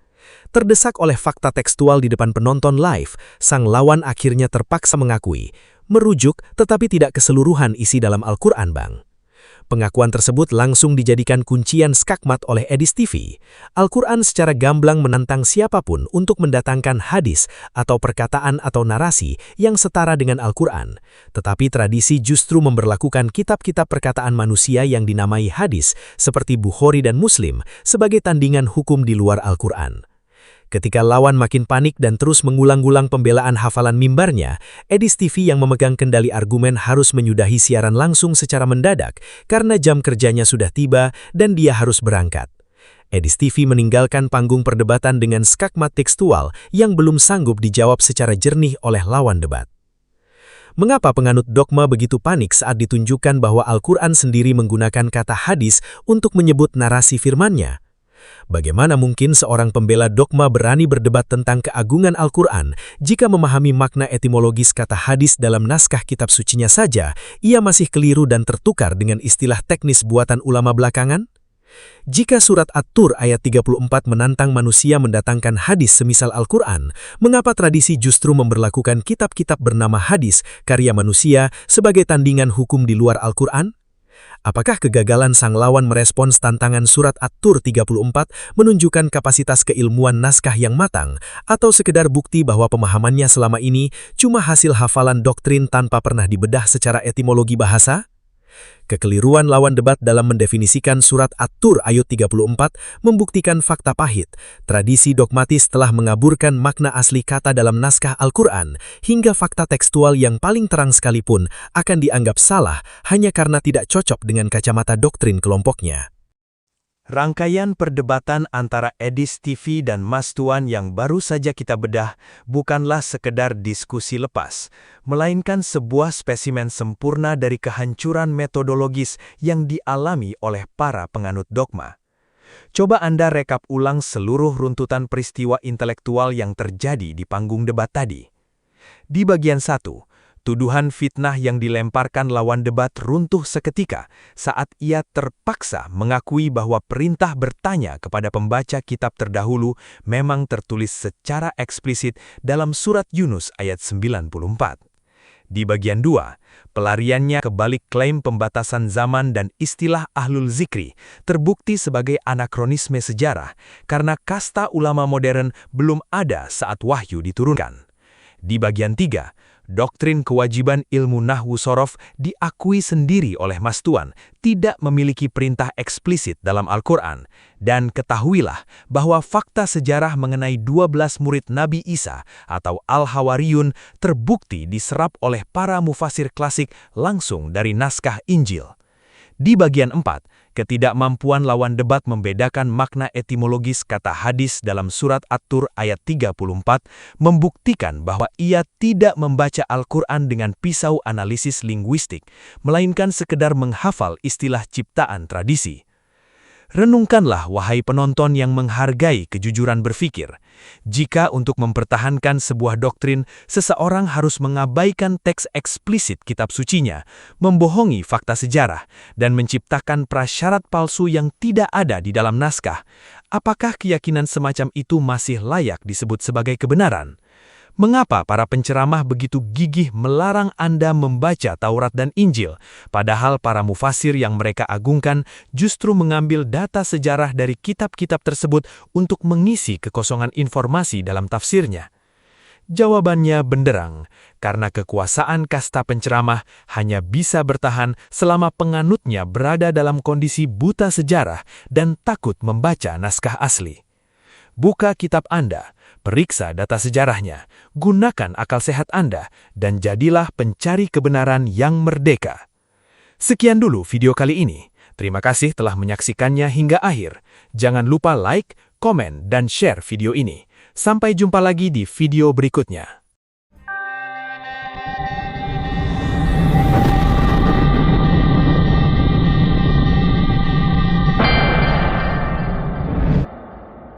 Terdesak oleh fakta tekstual di depan penonton live, sang lawan akhirnya terpaksa mengakui, merujuk tetapi tidak keseluruhan isi dalam Al-Quran, Bang. Pengakuan tersebut langsung dijadikan kuncian skakmat oleh Edis TV. Al-Quran secara gamblang menantang siapapun untuk mendatangkan hadis atau perkataan atau narasi yang setara dengan Al-Quran. Tetapi tradisi justru memberlakukan kitab-kitab perkataan manusia yang dinamai hadis seperti Bukhari dan Muslim sebagai tandingan hukum di luar Al-Quran. Ketika lawan makin panik dan terus mengulang-ulang pembelaan hafalan mimbarnya, Edis TV yang memegang kendali argumen harus menyudahi siaran langsung secara mendadak karena jam kerjanya sudah tiba dan dia harus berangkat. Edis TV meninggalkan panggung perdebatan dengan skakmat tekstual yang belum sanggup dijawab secara jernih oleh lawan debat. Mengapa penganut dogma begitu panik saat ditunjukkan bahwa Al-Quran sendiri menggunakan kata hadis untuk menyebut narasi firman-Nya? Bagaimana mungkin seorang pembela dogma berani berdebat tentang keagungan Al-Quran jika memahami makna etimologis kata hadis dalam naskah kitab sucinya saja, ia masih keliru dan tertukar dengan istilah teknis buatan ulama belakangan? Jika surat At-Tur ayat 34 menantang manusia mendatangkan hadis semisal Al-Quran, mengapa tradisi justru memberlakukan kitab-kitab bernama hadis karya manusia sebagai tandingan hukum di luar Al-Quran? Apakah kegagalan sang lawan merespons tantangan surat At-Tur 34 menunjukkan kapasitas keilmuan naskah yang matang, atau sekedar bukti bahwa pemahamannya selama ini cuma hasil hafalan doktrin tanpa pernah dibedah secara etimologi bahasa? Kekeliruan lawan debat dalam mendefinisikan surat At-Tur ayat 34 membuktikan fakta pahit. Tradisi dogmatis telah mengaburkan makna asli kata dalam naskah Al-Quran, hingga fakta tekstual yang paling terang sekalipun akan dianggap salah hanya karena tidak cocok dengan kacamata doktrin kelompoknya. Rangkaian perdebatan antara Edis TV dan Mas Tuan yang baru saja kita bedah bukanlah sekedar diskusi lepas, melainkan sebuah spesimen sempurna dari kehancuran metodologis yang dialami oleh para penganut dogma. Coba Anda rekap ulang seluruh runtutan peristiwa intelektual yang terjadi di panggung debat tadi. Di bagian 1, tuduhan fitnah yang dilemparkan lawan debat runtuh seketika saat ia terpaksa mengakui bahwa perintah bertanya kepada pembaca kitab terdahulu memang tertulis secara eksplisit dalam surat Yunus ayat 94. Di bagian 2, pelariannya ke balik klaim pembatasan zaman dan istilah ahlul zikri terbukti sebagai anakronisme sejarah karena kasta ulama modern belum ada saat wahyu diturunkan. Di bagian 3, doktrin kewajiban ilmu nahwu sorof diakui sendiri oleh Mas Tuan tidak memiliki perintah eksplisit dalam Al-Quran. Dan ketahuilah bahwa fakta sejarah mengenai 12 murid Nabi Isa atau Al-Hawariyun terbukti diserap oleh para mufasir klasik langsung dari naskah Injil. Di bagian 4, ketidakmampuan lawan debat membedakan makna etimologis kata hadis dalam surat At-Tur ayat 34 membuktikan bahwa ia tidak membaca Al-Quran dengan pisau analisis linguistik, melainkan sekedar menghafal istilah ciptaan tradisi. Renungkanlah, wahai penonton yang menghargai kejujuran berpikir. Jika untuk mempertahankan sebuah doktrin, seseorang harus mengabaikan teks eksplisit kitab sucinya, membohongi fakta sejarah, dan menciptakan prasyarat palsu yang tidak ada di dalam naskah, apakah keyakinan semacam itu masih layak disebut sebagai kebenaran? Mengapa para penceramah begitu gigih melarang Anda membaca Taurat dan Injil, padahal para mufasir yang mereka agungkan justru mengambil data sejarah dari kitab-kitab tersebut untuk mengisi kekosongan informasi dalam tafsirnya? Jawabannya benderang, karena kekuasaan kasta penceramah hanya bisa bertahan selama penganutnya berada dalam kondisi buta sejarah dan takut membaca naskah asli. Buka kitab Anda, periksa data sejarahnya, gunakan akal sehat Anda, dan jadilah pencari kebenaran yang merdeka. Sekian dulu video kali ini. Terima kasih telah menyaksikannya hingga akhir. Jangan lupa like, komen, dan share video ini. Sampai jumpa lagi di video berikutnya.